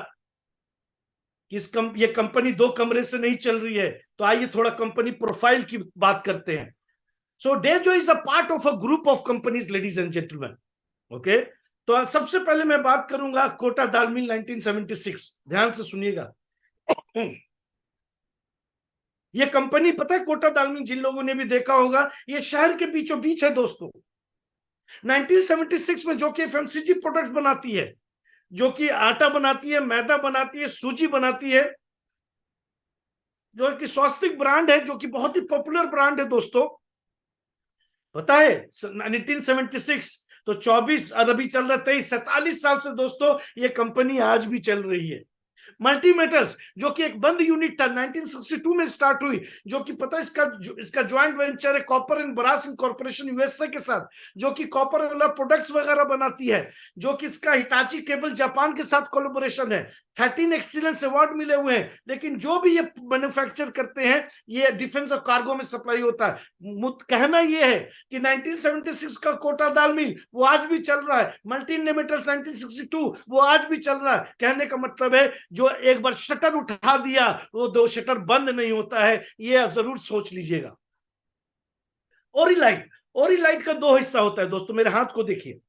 कि ये कंपनी 2 कमरे से नहीं चल रही है। तो आइए थोड़ा कंपनी प्रोफाइल की बात करते हैं। सो डेजॉय is a part of a group of companies, ladies and gentleman. Okay, तो सबसे पहले मैं बात करूंगा कोटा दाल मिल 1976। ध्यान से सुनिएगा। ये कंपनी, पता है कोटा दाल मिल, जिन लोगों ने भी देखा होगा, ये शहर के बीचों बीच है दोस्तों। 1976 में जो कि एफएमसीजी प्रोडक्ट्स बनाती है, जो कि आटा बनाती है, मैदा बनाती है, सूजी बनाती है, जो कि स्वास्तिक ब्रांड है, जो कि बहुत ही पॉपुलर ब्रांड है दोस्तों। पता है 1976 तो 24 और अभी चल रहा है 23, 47 साल से दोस्तों ये कंपनी आज भी चल रही है। मल्टी मेटल्स, जो कि एक बंद यूनिट था, 1962 में स्टार्ट हुई, जो कि पता है इसका ज्वाइंट वेंचर है copper and brass corporation USA के साथ, जो कि कॉपर वाला प्रोडक्ट्स वगैरह बनाती है, जो कि इसका हिटाची केबल जापान के साथ कोलैबोरेशन है। 13 एक्सीलेंस अवार्ड मिले हुए हैं। लेकिन जो भी ये मैन्युफैक्चर करते हैं, ये डिफेंस और कार्गो में सप्लाई होता है। कहना यह है कि 1976 का कोटा दाल मिल वो आज भी चल रहा है, मल्टी मेटल्स 1962 वो आज भी चल रहा है। कहने का मतलब है, जो एक बार शटर उठा दिया वो 2 शटर बंद नहीं होता है, ये जरूर सोच लीजिएगा। ओरिलाइट, ओरिलाइट का 2 हिस्सा होता है दोस्तों, मेरे हाथ को देखिए।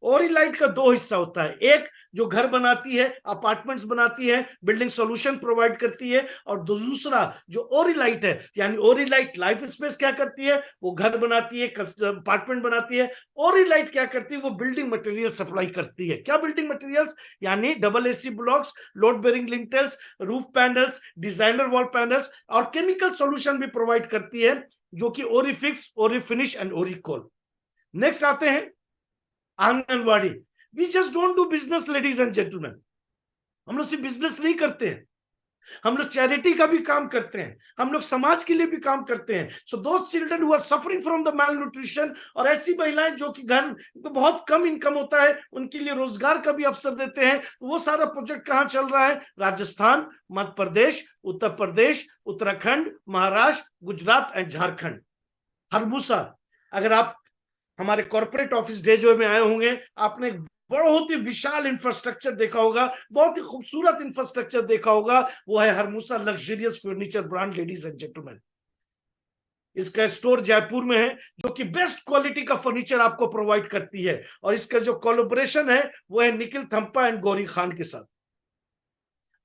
ओरिलाइट का दो हिस्सा होता है, एक जो घर बनाती है, अपार्टमेंट्स बनाती है, बिल्डिंग सॉल्यूशन प्रोवाइड करती है, और दूसरा जो ओरिलाइट है, यानी ओरिलाइट लाइफ स्पेस क्या करती है, वो घर बनाती है, अपार्टमेंट बनाती है। ओरिलाइट क्या करती है, वो बिल्डिंग मटेरियल सप्लाई करती है। क्या बिल्डिंग मटेरियल्स, यानी double AC blocks, load bearing lintels, roof panels, designer wall panels, और केमिकल सॉल्यूशन भी प्रोवाइड करती है, जो कि ओरिफिक्स, ओरिफिनिश एंड ओरिकोल। नेक्स्ट आते हैं Anganwadi. We just don't do business ladies and gentleman, हम लोग सिर्फ बिजनेस नहीं करते हैं, हम लोग चैरिटी का भी काम करते हैं, हम लोग समाज के लिए भी काम करते हैं। So those children who are suffering from the malnutrition, और ऐसी महिलाएं जो कि घर तो बहुत कम इनकम होता है, उनके लिए रोजगार का भी अवसर देते हैं। वो सारा प्रोजेक्ट कहां चल रहा है, राजस्थान, मध्य प्रदेश, उत्तर प्रदेश, उत्तराखंड, महाराष्ट्र, गुजरात एंड झारखंड। हरबूसा, अगर आप हमारे कॉर्पोरेट ऑफिस डेजो में आए होंगे, आपने बहुत ही विशाल इंफ्रास्ट्रक्चर देखा होगा, बहुत ही खूबसूरत इंफ्रास्ट्रक्चर देखा होगा, वो है हरमूसा luxurious furniture brand, ladies and gentleman. इसका स्टोर जयपुर में है, जो कि बेस्ट क्वालिटी का फर्नीचर आपको प्रोवाइड करती है, और इसका जो कोलैबोरेशन है वो है निखिल थम्पा एंड गौरी खान के साथ।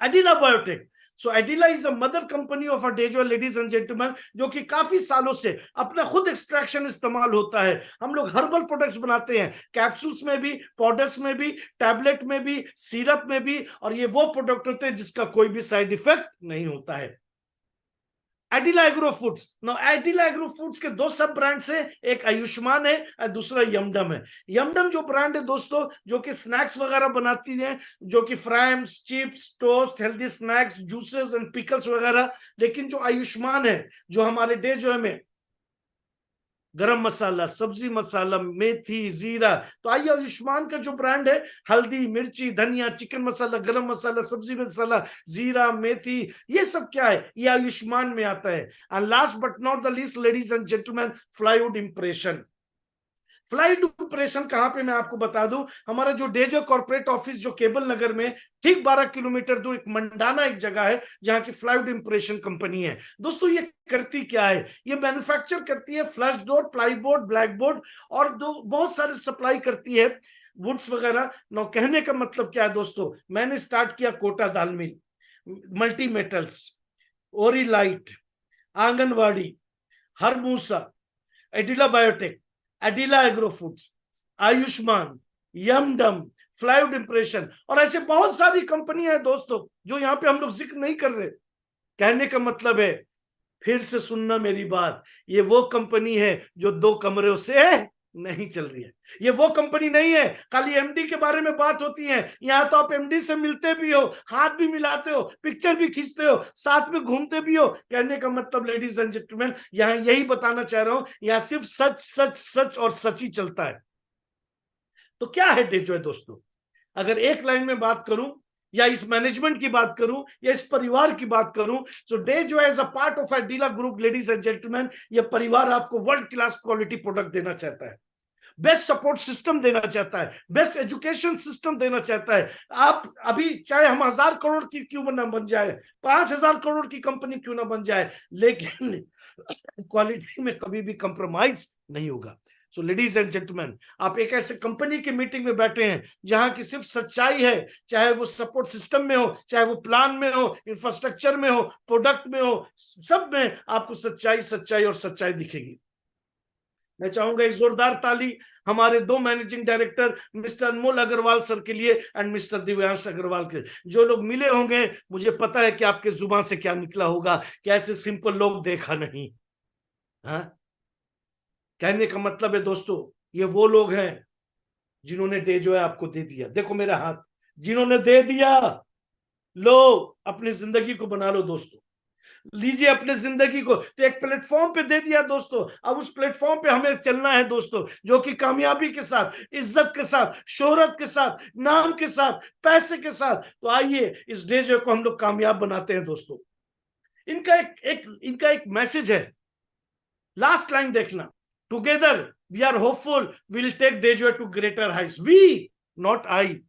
एडिला बायोटेक, सो एडिला is the mother company of डेजो, लेडीज एंड जेंटलमैन, जो कि काफी सालों से अपना खुद एक्सट्रैक्शन इस्तेमाल होता है। हम लोग हर्बल प्रोडक्ट्स बनाते हैं, कैप्सूल्स में भी, पाउडर्स में भी, टैबलेट में भी, सिरप में भी, और ये वो प्रोडक्ट होते हैं जिसका कोई भी साइड इफेक्ट नहीं होता है। एडिला एग्रो फूड्स, नो एडिला एग्रो फूड्स के दो सब ब्रांड्स हैं, एक आयुष्मान है और दूसरा यमडम है। यमडम जो ब्रांड है दोस्तों, जो कि स्नैक्स वगैरह बनाती है, जो कि fryums, chips, toast, healthy snacks, juices and pickles वगैरह। लेकिन जो आयुष्मान है, जो हमारे डे जो है में गरम मसाला, सब्जी मसाला, मेथी, जीरा, तो आइए आयुष्मान का जो ब्रांड है, हल्दी, मिर्ची, धनिया, चिकन मसाला, गरम मसाला, सब्जी मसाला, जीरा, मेथी, ये सब क्या है, ये आयुष्मान में आता है। And last but not the least ladies and gentleman, flywood impression. Flight operation कहां पे, मैं आपको बता दूं, हमारा जो डेजो कॉर्पोरेट ऑफिस जो केबल नगर में ठीक 12 किलोमीटर दूर, एक मंडाना एक जगह है, जहां की फ्लाइट इंप्रेशन कंपनी है। दोस्तों ये करती क्या है, ये मैन्युफैक्चर करती है flush door, plyboard, black board, और दो बहुत सारे सप्लाई करती है वुड्स वगैरह। नौ कहने का मतलब क्या है दोस्तों, मैंने स्टार्ट किया Kota dal mill, multi metals, ओरिलाइट, आंगनवाड़ी, हरमूसा, एडिला बायोटेक, एडिला एग्रो फूड्स, आयुष्मान, यमडम, फ्लाइवुड इंप्रेशन, और ऐसे बहुत सारी कंपनियां हैं दोस्तों, जो यहां पे हम लोग जिक्र नहीं कर रहे। कहने का मतलब है, फिर से सुनना मेरी बात, ये वो कंपनी है जो दो कमरों से नहीं चल रही है। ये वो कंपनी नहीं है खाली एमडी के बारे में बात होती है, यहां तो आप एमडी से मिलते भी हो, हाथ भी मिलाते हो, पिक्चर भी खींचते हो, साथ में घूमते भी हो। कहने का मतलब लेडीज एंड जेंटलमैन, यहां यही बताना चाह रहा हूं, यहां सिर्फ सच सच सच और सच ही चलता है। तो क्या है डेजो है दोस्तों, अगर एक लाइन में बात करूं, या इस मैनेजमेंट की बात करूं, या इस परिवार की बात करूं, तो डेजो एज अ पार्ट ऑफ एडिला ग्रुप, लेडीज एंड जेंटलमैन, ये परिवार आपको वर्ल्ड क्लास क्वालिटी प्रोडक्ट देना चाहता है, बेस्ट सपोर्ट सिस्टम देना चाहता है, बेस्ट एजुकेशन सिस्टम देना चाहता है। आप अभी चाहे हम 1000 करोड़ की क्यों ना बन जाए, 5000 करोड़ की कंपनी क्यों ना बन जाए, लेकिन क्वालिटी में कभी भी कंप्रोमाइज नहीं होगा। सो लेडीज एंड जेंटलमैन, आप एक ऐसे कंपनी की मीटिंग में बैठे हैं जहां की सिर्फ सच्चाई है, चाहे वो सपोर्ट सिस्टम में हो, चाहे वो प्लान में हो, इंफ्रास्ट्रक्चर में हो, प्रोडक्ट में हो, सब में आपको सच्चाई सच्चाई और सच्चाई दिखेगी। मैं चाहूंगा एक जोरदार ताली हमारे दो managing director mister Anmol Agrawal sir के लिए एंड मिस्टर दिव्यांश अग्रवाल के। जो लोग मिले होंगे, मुझे पता है कि आपके जुबान से क्या निकला होगा कि ऐसे सिंपल लोग देखा नहीं। हाँ, कहने का मतलब है दोस्तों, ये वो लोग हैं जिन्होंने डे जो है आपको दे दिया। देखो मेरा हाथ, जिन्होंने दे दिया, लो अपनी जिंदगी को बना लो दोस्तों, लीजिए अपने जिंदगी को। तो एक प्लेटफॉर्म पे दे दिया दोस्तों, अब उस प्लेटफॉर्म पे हमें चलना है दोस्तों, जो कि कामयाबी के साथ, इज्जत के साथ, शोहरत के साथ, नाम के साथ, पैसे के साथ। तो आइए इस डे जो को हम लोग कामयाब बनाते हैं दोस्तों। इनका एक मैसेज है, लास्ट लाइन देखना, together we are hopeful, will take डेजो to greater heights, we not I.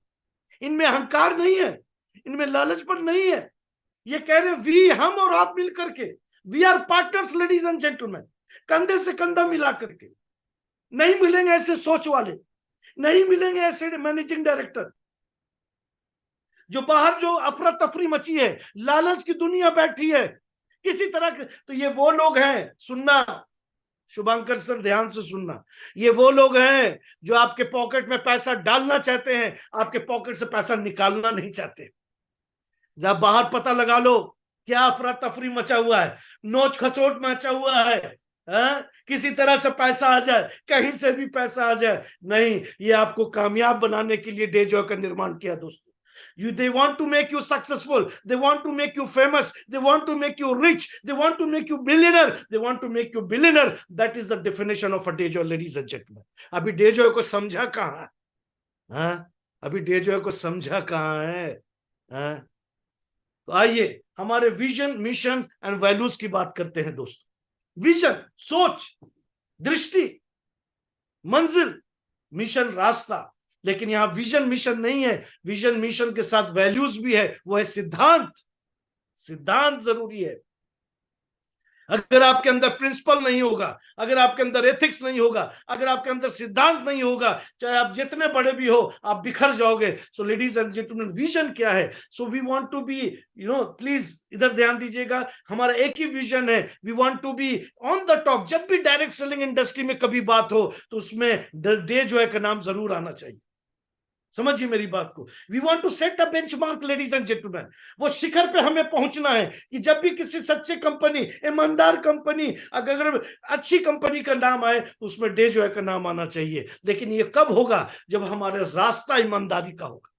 इनमें अहंकार नहीं है, इनमें लालचपन नहीं है, ये कह रहे वी, हम और आप मिलकर के, we are partners ladies and gentleman, कंधे से कंधा मिला करके। नहीं मिलेंगे ऐसे सोच वाले, नहीं मिलेंगे ऐसे मैनेजिंग डायरेक्टर। जो बाहर जो अफरा तफरी मची है, लालच की दुनिया बैठी है किसी तरह के, तो ये वो लोग हैं, सुनना शुभंकर सर, ध्यान से सुनना, ये वो लोग हैं जो आपके पॉकेट में पैसा डालना चाहते हैं, आपके पॉकेट से पैसा निकालना नहीं चाहते। जब बाहर पता लगा लो क्या अफरा तफरी मचा हुआ है, नोच खसोट मचा हुआ है, किसी तरह से पैसा आ जाए, कहीं से भी पैसा आ जाए। नहीं, ये आपको कामयाब बनाने के लिए डे जॉय का निर्माण किया दोस्तों। They want to make you successful, they want to make you famous, they want to make you rich, they want to make you millionaire, they want to make you billionaire. That is the definition of a day joy, ladies and gentlemen. अभी day Joy को समझा कहाँ है? हाँ, अभी day Joy को समझा कहाँ है? हाँ? तो आइए हमारे विजन, मिशन एंड वैल्यूज की बात करते हैं दोस्तों। विजन सोच, दृष्टि, मंजिल, मिशन रास्ता। लेकिन यहां विजन मिशन नहीं है, विजन मिशन के साथ वैल्यूज भी है, वो है सिद्धांत। सिद्धांत जरूरी है। अगर आपके अंदर प्रिंसिपल नहीं होगा, अगर आपके अंदर एथिक्स नहीं होगा, अगर आपके अंदर सिद्धांत नहीं होगा, चाहे आप जितने बड़े भी हो, आप बिखर जाओगे। So ladies and gentleman, vision क्या है? So we want to be, please इधर ध्यान दीजिएगा, हमारा एक ही विजन है, we want to be on the top. जब भी डायरेक्ट सेलिंग इंडस्ट्री में कभी बात हो तो उसमें डे जॉय का नाम जरूर आना चाहिए। समझिए मेरी बात को। We want to set a benchmark ladies and gentleman. वो शिखर पे हमें पहुंचना है कि जब भी किसी सच्चे कंपनी, ईमानदार कंपनी, अगर अच्छी कंपनी का नाम आए तो उसमें डे जॉय का नाम आना चाहिए। लेकिन ये कब होगा? जब हमारे रास्ता ईमानदारी का होगा,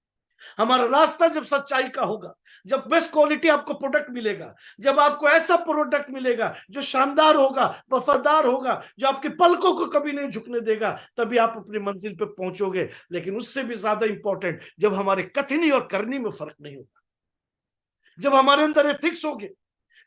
हमारा रास्ता जब सच्चाई का होगा, जब बेस्ट क्वालिटी आपको प्रोडक्ट मिलेगा, जब आपको ऐसा प्रोडक्ट मिलेगा जो शानदार होगा, वफादार होगा, जो आपके पलकों को कभी नहीं झुकने देगा, तभी आप अपनी मंजिल पे पहुंचोगे। लेकिन उससे भी ज्यादा इंपॉर्टेंट, जब हमारे कथनी और करनी में फर्क नहीं होगा, जब हमारे अंदर एथिक्स होंगे,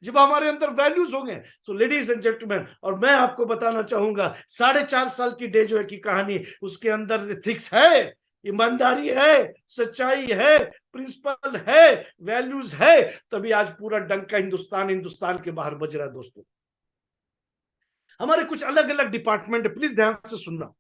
जब हमारे अंदर वैल्यूज होंगे। तो लेडीज एंड जेंटलमैन, और मैं आपको बताना चाहूंगा 4.5 साल की डे जॉय की कहानी, उसके अंदर एथिक्स है, ईमानदारी है, सच्चाई है, प्रिंसिपल है, वैल्यूज है, तभी आज पूरा डंका हिंदुस्तान के बाहर बज रहा है दोस्तों। हमारे कुछ अलग अलग डिपार्टमेंट है, प्लीज ध्यान से सुनना।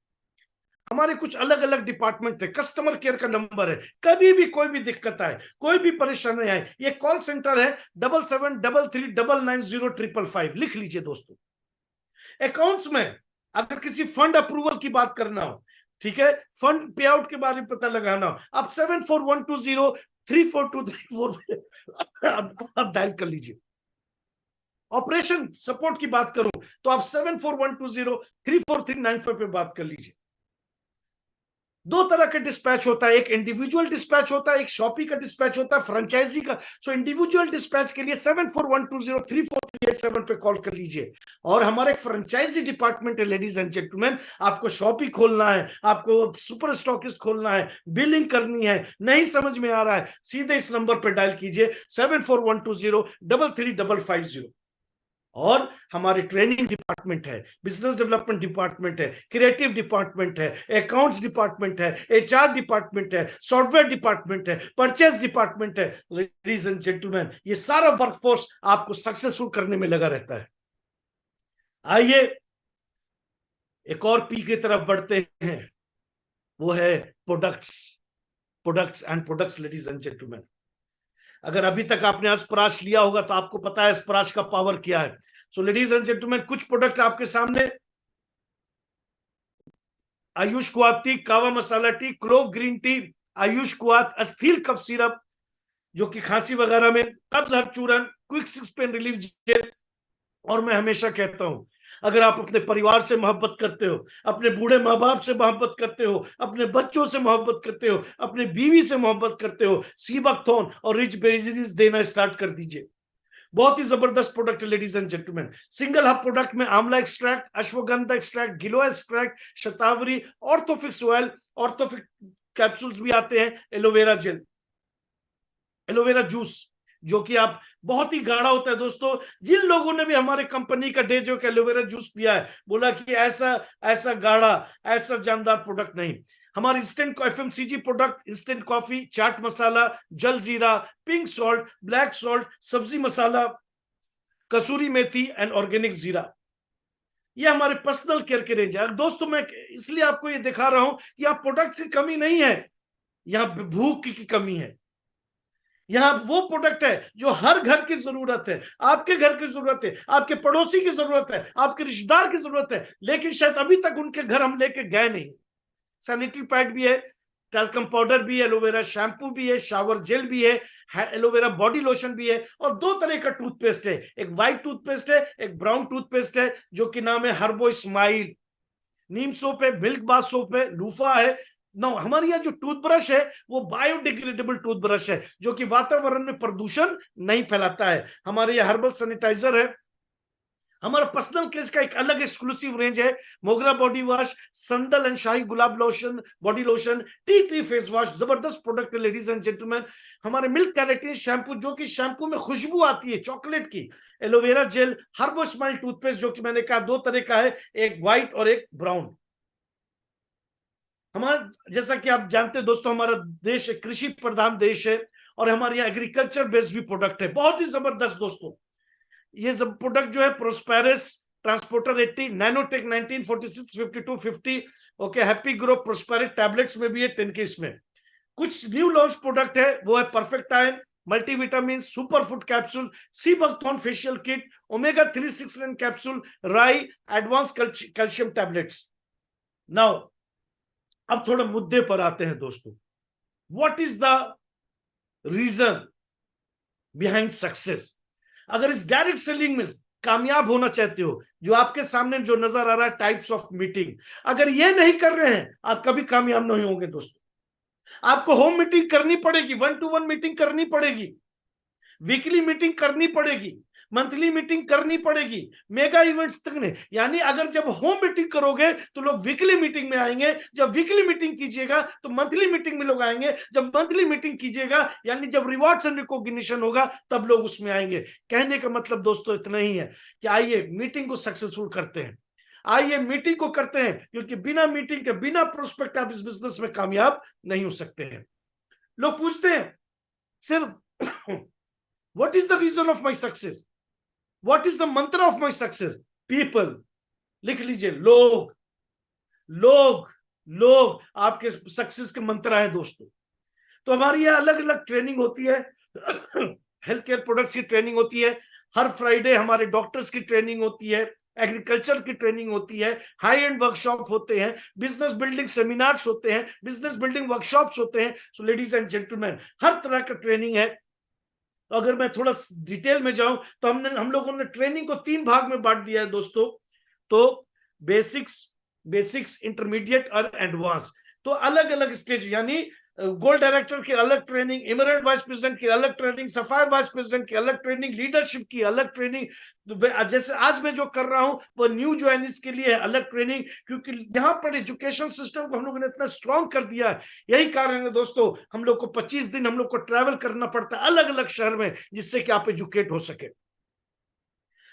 हमारे कुछ अलग अलग डिपार्टमेंट है, कस्टमर केयर का नंबर है, कभी भी कोई भी दिक्कत आए, कोई भी परेशानी आए, ये कॉल सेंटर है 7733990555। लिख लीजिए दोस्तों। अकाउंट्स में अगर किसी फंड अप्रूवल की बात करना हो, ठीक है, फंड पे आउट के बारे में पता लगाना हो, आप 7412034234 आप डायल कर लीजिए। ऑपरेशन सपोर्ट की बात करूं तो आप 7412034395 पे बात कर लीजिए। 2 तरह के डिस्पैच होता है, एक इंडिविजुअल डिस्पैच होता है, एक शॉपी का डिस्पैच होता है, फ्रेंचाइजी का। सो इंडिविजुअल डिस्पैच के लिए 7412034387 पे कॉल कर लीजिए। और हमारा एक फ्रेंचाइजी डिपार्टमेंट है लेडीज एंड जेंटलमैन। आपको शॉपी खोलना है, आपको सुपर स्टॉकिस्ट खोलना है, बिलिंग करनी है, नहीं समझ में आ रहा है, सीधे इस नंबर पर डायल कीजिए 7412033550। और हमारे ट्रेनिंग डिपार्टमेंट है, बिजनेस डेवलपमेंट डिपार्टमेंट है, क्रिएटिव डिपार्टमेंट है, अकाउंट्स डिपार्टमेंट है, एचआर डिपार्टमेंट है, सॉफ्टवेयर डिपार्टमेंट है, परचेज डिपार्टमेंट है। लेडीज एंड जेंटलमैन, ये सारा वर्कफोर्स आपको सक्सेसफुल करने में लगा रहता है। आइए एक और पी की तरफ बढ़ते हैं, वो है products. Products and products ladies and gentleman, अगर अभी तक आपने स्प्राश लिया होगा तो आपको पता है स्प्राश का पावर क्या है। सो लेडीज एंड जेंटलमैन, कुछ प्रोडक्ट आपके सामने, आयुष कुआत tea, kahwa masala tea, clove green tea, Ayush कुआत अस्थिल कफ सिरप जो कि खांसी वगैरह में, कब्ज हर चूरन, क्विक 6 पेन रिलीफ जेल। और मैं हमेशा कहता हूं, अगर आप अपने परिवार से मोहब्बत करते हो, अपने बूढ़े माँ बाप से मोहब्बत करते हो, अपने बच्चों से मोहब्बत करते हो, अपने बीवी से मोहब्बत करते हो, सीबकथॉर्न और रिच बेरीज देना स्टार्ट कर दीजिए। बहुत ही जबरदस्त प्रोडक्ट है ladies and gentleman. Single hub product में आंवला एक्सट्रैक्ट, अश्वगंधा एक्सट्रैक्ट, गिलोय एक्सट्रैक्ट, शतावरी, ऑर्थोफिक्स ऑयल, ऑर्थोफिक कैप्सूल्स भी आते हैं, एलोवेरा जेल, एलोवेरा जूस जो कि आप, बहुत ही गाढ़ा होता है दोस्तों। जिन लोगों ने भी हमारे कंपनी का डे जो कि एलोवेरा जूस पिया है, बोला कि ऐसा गाढ़ा, ऐसा जानदार प्रोडक्ट नहीं। हमारे instant FMCG product, instant coffee, chaat masala, jaljeera, pink salt, black salt, सब्जी मसाला, कसूरी मेथी एंड ऑर्गेनिक जीरा। ये हमारे पर्सनल केयर के रेंज है। दोस्तों मैं इसलिए आपको ये दिखा रहा हूं कि यहाँ प्रोडक्ट की कमी नहीं है, यहाँ भूख की कमी है। यहाँ वो प्रोडक्ट है जो हर घर की जरूरत है, आपके घर की जरूरत है, आपके पड़ोसी की जरूरत है, आपके रिश्तेदार की जरूरत है, लेकिन शायद अभी तक उनके घर हम लेके गए नहीं। सैनिटरी पैड भी है, टैल्कम पाउडर भी है, एलोवेरा शैम्पू भी है, शावर जेल भी है, एलोवेरा बॉडी लोशन भी है, और दो तरह का टूथपेस्ट है, एक व्हाइट टूथपेस्ट है, एक ब्राउन टूथपेस्ट है, जो कि नाम है हर्बो स्माइल। नीम सोप है, मिल्क बाथ सोप है, लूफा है। नो, हमारे यहाँ जो टूथब्रश है वो बायोडिग्रेडेबल टूथब्रश है, जो कि वातावरण में प्रदूषण नहीं फैलाता है। हमारे यहाँ हर्बल सैनिटाइजर है। हमारा पर्सनल केस का एक अलग एक्सक्लूसिव रेंज है, मोगरा body wash, Sandal and shahi gulab lotion body lotion, tea tree face wash, जबरदस्त प्रोडक्ट है लेडीज एंड जेंटलमैन। हमारे मिल्क कैरेटिन शैम्पू, जो कि शैम्पू में खुशबू आती है चॉकलेट की, एलोवेरा जेल, हर्बो स्माइल टूथपेस्ट, जो कि मैंने कहा दो तरह का है, एक व्हाइट और एक ब्राउन। हमारा, जैसा कि आप जानते हैं दोस्तों, हमारा देश एक कृषि प्रधान देश है, और हमारे यहाँ एग्रीकल्चर बेस्ड भी प्रोडक्ट है, बहुत ही जबरदस्त दोस्तों। ये सब प्रोडक्ट जो है, prosperous transporter 80, nanotech 19, 46, 52, 50, okay, happy grow prosperity tablets में भी है 10 के इसमें। कुछ न्यू लॉन्च प्रोडक्ट है, वो है perfect iron, multivitamin, super food capsule, sea buckthorn facial kit, omega 369 capsule, राई, एडवांस कैल्शियम टैबलेट्स। नाउ अब थोड़ा मुद्दे पर आते हैं दोस्तों। What is the reason behind success? अगर इस डायरेक्ट सेलिंग में कामयाब होना चाहते हो, जो आपके सामने जो नजर आ रहा है टाइप्स ऑफ मीटिंग, अगर ये नहीं कर रहे हैं, आप कभी कामयाब नहीं होंगे दोस्तों। आपको होम मीटिंग करनी पड़ेगी, 1-to-1 मीटिंग करनी पड़ेगी, वीकली मीटिंग करनी पड़ेगी, मंथली मीटिंग करनी पड़ेगी, मेगा इवेंट्स तक नहीं। यानी अगर जब होम मीटिंग करोगे तो लोग वीकली मीटिंग में आएंगे, जब वीकली मीटिंग कीजिएगा तो मंथली मीटिंग में लोग आएंगे, जब मंथली मीटिंग कीजिएगा यानी जब रिवॉर्ड्स एंड रिकॉग्निशन होगा तब लोग उसमें आएंगे। कहने का मतलब दोस्तों इतना ही है कि आइए मीटिंग को सक्सेसफुल करते हैं, आइए मीटिंग को करते हैं, क्योंकि बिना मीटिंग के, बिना प्रोस्पेक्ट आप इस बिजनेस में कामयाब नहीं हो सकते हैं। लोग पूछते हैं सिर्फ what is the reason of my success, what is the mantra of my success? People. लिख लीजिए, लोग, लोग, लोग आपके सक्सेस के मंत्र है दोस्तों। तो हमारी यह अलग अलग ट्रेनिंग होती है, हेल्थ केयर प्रोडक्ट्स की ट्रेनिंग होती है, हर फ्राइडे हमारे डॉक्टर्स की ट्रेनिंग होती है, एग्रीकल्चर की ट्रेनिंग होती है, हाई एंड वर्कशॉप होते हैं, बिजनेस बिल्डिंग सेमिनार्स होते हैं, बिजनेस बिल्डिंग वर्कशॉप्स होते हैं। सो लेडीज एंड जेंटलमैन, हर तरह का ट्रेनिंग है। तो अगर मैं थोड़ा डिटेल में जाऊं तो हम लोगों ने ट्रेनिंग को 3 भाग में बांट दिया है दोस्तों। तो बेसिक्स, इंटरमीडिएट और एडवांस। तो अलग अलग स्टेज, यानी गोल्ड डायरेक्टर की अलग ट्रेनिंग, इमरल्ड वाइस प्रेसिडेंट की अलग ट्रेनिंग, सफायर वाइस प्रेसिडेंट की अलग ट्रेनिंग, लीडरशिप की अलग ट्रेनिंग। जैसे आज मैं जो कर रहा हूं वो न्यू ज्वाइनिस के लिए अलग ट्रेनिंग, क्योंकि यहाँ पर एजुकेशन सिस्टम को हम लोगों ने इतना स्ट्रॉन्ग कर दिया है। यही कारण है दोस्तों, हम लोग को 25 दिन हम लोग को ट्रैवल करना पड़ता है अलग अलग शहर में, जिससे कि आप एजुकेट हो सके।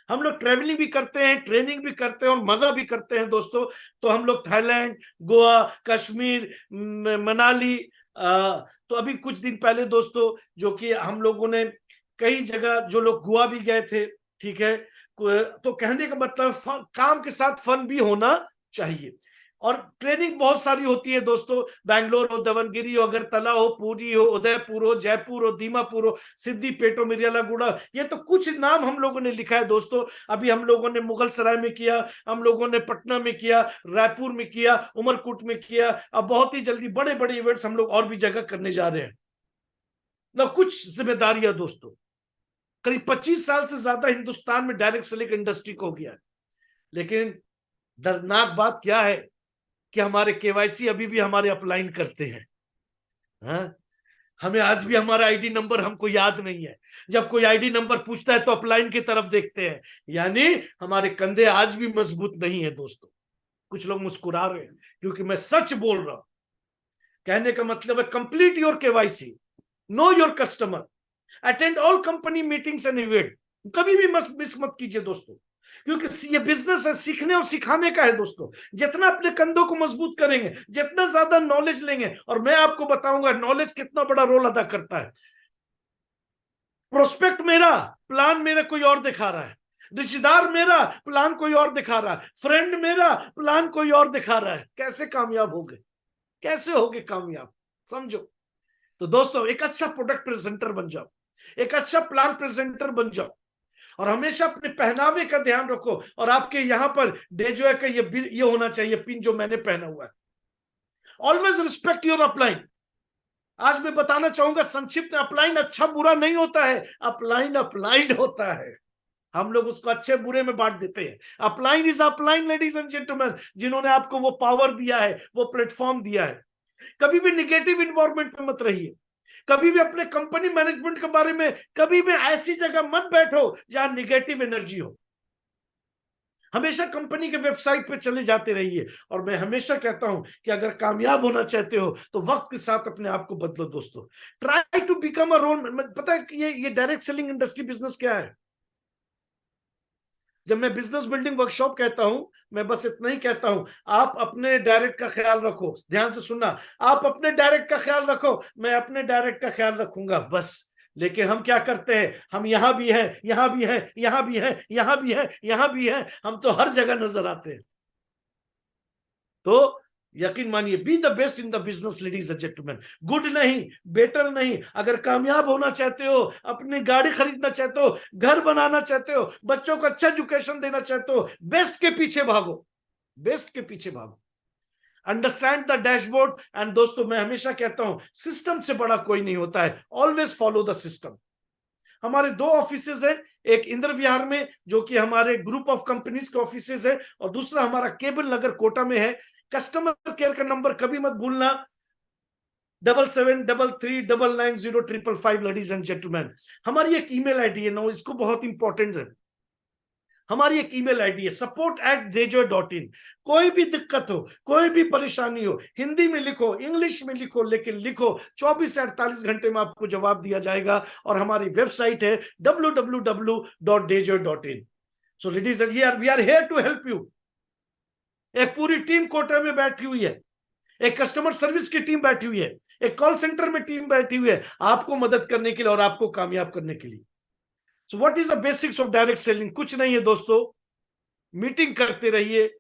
हम लोग ट्रेवलिंग भी करते हैं, ट्रेनिंग भी करते हैं और मजा भी करते हैं दोस्तों। तो हम लोग थाईलैंड, गोवा, कश्मीर, मनाली, तो अभी कुछ दिन पहले दोस्तों, जो कि हम लोगों ने कई जगह, जो लोग गोवा भी गए थे, ठीक है, तो कहने का मतलब काम के साथ फन भी होना चाहिए। और ट्रेनिंग बहुत सारी होती है दोस्तों, बैंगलोर हो, दावनगिरी हो, अगरतला हो, पुरी हो, उदयपुर हो, जयपुर हो, दीमापुर हो, सिद्दीपेट हो, मिर्यालागुड़ा, ये तो कुछ नाम हम लोगों ने लिखा है दोस्तों। अभी हम लोगों ने मुगल सराय में किया, हम लोगों ने पटना में किया, रायपुर में किया, उमरकोट में किया। अब बहुत ही जल्दी बड़े बड़े इवेंट्स हम लोग और भी जगह करने जा रहे हैं ना। कुछ जिम्मेदारियां दोस्तों, करीब 25 साल से ज्यादा हिंदुस्तान में डायरेक्ट सेलिंग इंडस्ट्री को हो गया है, लेकिन दर्दनाक बात क्या है कि हमारे केवाईसी अभी भी हमारे अपलाइन करते हैं। हाँ? हमें आज भी हमारा आईडी नंबर हमको याद नहीं है। जब कोई आईडी नंबर पूछता है तो अपलाइन की तरफ देखते हैं, यानी हमारे कंधे आज भी मजबूत नहीं है दोस्तों। कुछ लोग मुस्कुरा रहे हैं क्योंकि मैं सच बोल रहा हूं। कहने का मतलब है complete your KYC, know your customer, attend all company meetings and event. कभी भी मिस मत कीजिए दोस्तों, क्योंकि ये बिजनेस है, सीखने और सिखाने का है दोस्तों। जितना अपने कंधों को मजबूत करेंगे, जितना ज्यादा नॉलेज लेंगे, और मैं आपको बताऊंगा नॉलेज कितना बड़ा रोल अदा करता है। प्रोस्पेक्ट मेरा, प्लान मेरा कोई और दिखा रहा है, रिश्तेदार मेरा प्लान कोई और दिखा रहा है, फ्रेंड मेरा प्लान कोई और दिखा रहा है। कैसे कामयाब होगे, कैसे होगे कामयाब, समझो। तो दोस्तों एक अच्छा प्रोडक्ट प्रेजेंटर बन जाओ, एक अच्छा प्लान प्रेजेंटर बन जाओ, और हमेशा अपने पहनावे का ध्यान रखो। और आपके यहां पर डेजोए का ये होना चाहिए पिन जो मैंने पहना हुआ है। Always respect your upline. आज मैं बताना चाहूंगा संक्षिप्त, अपलाइन अच्छा बुरा नहीं होता है, अपलाइन अपलाइन होता है। हम लोग उसको अच्छे बुरे में बांट देते हैं। Upline is upline ladies and gentleman, जिन्होंने आपको वो पावर दिया है, वो प्लेटफॉर्म दिया है। कभी भी निगेटिव इन्वायरमेंट में मत रहिए, कभी भी अपने कंपनी मैनेजमेंट के बारे में कभी भी ऐसी जगह मत बैठो जहां निगेटिव एनर्जी हो। हमेशा कंपनी के वेबसाइट पे चले जाते रहिए। और मैं हमेशा कहता हूं कि अगर कामयाब होना चाहते हो तो वक्त के साथ अपने आप को बदलो दोस्तों। Try to become a role. पता है कि ये डायरेक्ट सेलिंग इंडस्ट्री बिजनेस क्या है? जब मैं बिजनेस बिल्डिंग वर्कशॉप कहता हूं, मैं बस इतना ही कहता हूं, आप अपने डायरेक्ट का ख्याल रखो। ध्यान से सुनना, आप अपने डायरेक्ट का ख्याल रखो, मैं अपने डायरेक्ट का ख्याल रखूंगा, बस। लेकिन हम क्या करते हैं, हम यहां भी हैं, यहां भी हैं, यहां भी हैं, यहां भी हैं, यहां भी हैं, हम तो हर जगह नजर आते हैं। तो यकीन मानिए, be the best in the business ladies and gentleman. Good नहीं, बेटर नहीं। अगर कामयाब होना चाहते हो, अपनी गाड़ी खरीदना चाहते हो, घर बनाना चाहते हो, बच्चों को अच्छा एजुकेशन देना चाहते हो, बेस्ट के पीछे भागो, बेस्ट के पीछे भागो। Understand the dashboard. एंड दोस्तों मैं हमेशा कहता हूं, सिस्टम से बड़ा कोई नहीं होता है, ऑलवेज फॉलो द सिस्टम। हमारे दो ऑफिसेज है, एक इंद्र विहार में जो कि हमारे ग्रुप ऑफ कंपनीज के ऑफिसेज है, और दूसरा हमारा केबल नगर कोटा में है। कस्टमर केयर का नंबर कभी मत भूलना, 7733990555। लेडीज एंड जेंटलमैन, हमारी एक ईमेल आईडी है ना, इसको बहुत इंपॉर्टेंट है। हमारी एक ईमेल आईडी है support@dejoy.in। कोई भी दिक्कत हो, कोई भी परेशानी हो, हिंदी में लिखो, इंग्लिश में लिखो, लेकिन लिखो, 24 से 48 घंटे में आपको जवाब दिया जाएगा। और हमारी वेबसाइट है www.dejoy.in। So ladies and we are here to help you. एक पूरी टीम कोटा में बैठी हुई है, एक कस्टमर सर्विस की टीम बैठी हुई है, एक कॉल सेंटर में टीम बैठी हुई है, आपको मदद करने के लिए और आपको कामयाब करने के लिए। So what is the basics of direct selling? कुछ नहीं है दोस्तों, मीटिंग करते रहिए,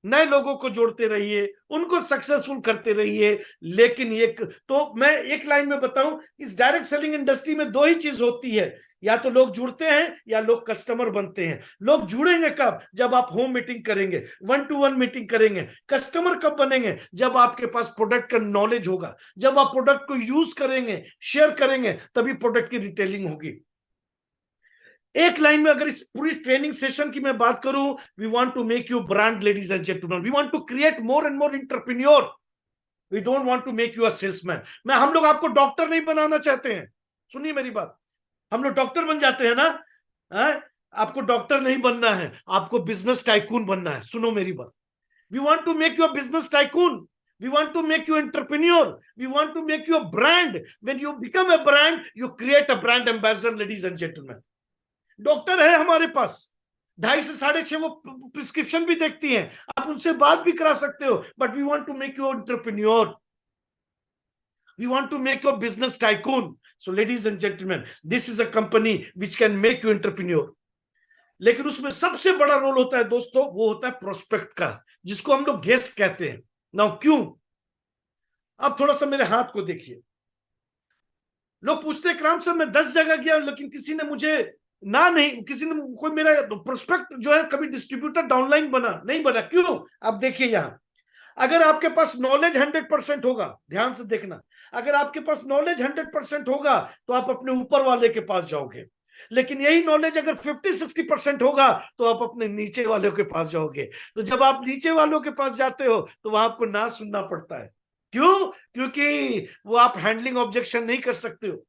नए लोगों को जोड़ते रहिए, उनको सक्सेसफुल करते रहिए। लेकिन तो मैं एक लाइन में बताऊं, इस डायरेक्ट सेलिंग इंडस्ट्री में दो ही चीज होती है, या तो लोग जुड़ते हैं या लोग कस्टमर बनते हैं। लोग जुड़ेंगे कब? जब आप होम मीटिंग करेंगे, 1-to-1 मीटिंग करेंगे। कस्टमर कब बनेंगे? जब आपके पास प्रोडक्ट का नॉलेज होगा, जब आप प्रोडक्ट को यूज करेंगे, शेयर करेंगे, तभी प्रोडक्ट की रिटेलिंग होगी। एक लाइन में अगर इस पूरी ट्रेनिंग सेशन की मैं बात करूं, we want to make you brand ladies and gentleman, we want to create more and more entrepreneur, we don't want to make you a salesman. हम लोग आपको डॉक्टर नहीं बनाना चाहते हैं, सुनिए मेरी बात। हम लोग डॉक्टर बन जाते हैं ना, है? आपको डॉक्टर नहीं बनना है, आपको बिजनेस टाइकून बनना है। सुनो मेरी बात, we want to make you a business tycoon, we want to make you entrepreneur, we want to make you a brand. When you become a brand, you create a brand ambassador, ladies and gentlemen। Doctor है हमारे पास, 2.5 से 6.5 वो prescription भी देखती हैं, आप उनसे बात भी करा सकते हो। But we want to make you entrepreneur, we want to make your business tycoon. So ladies and gentleman, this is a company which can make you entrepreneur. लेकिन उसमें सबसे बड़ा रोल होता है दोस्तों, वो होता है प्रोस्पेक्ट का, जिसको हम लोग गेस्ट कहते हैं। नाउ क्यों? अब थोड़ा सा मेरे हाथ को देखिए। लोग पूछते हैं राम सर, मैं 10 जगह गया लेकिन किसी ने मुझे नहीं, किसी ने कोई मेरा प्रोस्पेक्ट जो है कभी डिस्ट्रीब्यूटर डाउनलाइन नहीं बना, क्यों? आप देखिए यहां, अगर आपके पास नॉलेज 100% होगा, ध्यान से देखना, अगर आपके पास नॉलेज 100% होगा तो आप अपने ऊपर वाले के पास जाओगे। लेकिन यही नॉलेज अगर 50-60% होगा तो आप अपने नीचे वालों के पास जाओगे। तो जब आप नीचे वालों के पास जाते हो तो वहां आपको ना सुनना पड़ता है। क्यों? क्योंकि वो आप हैंडलिंग ऑब्जेक्शन नहीं कर सकते हो।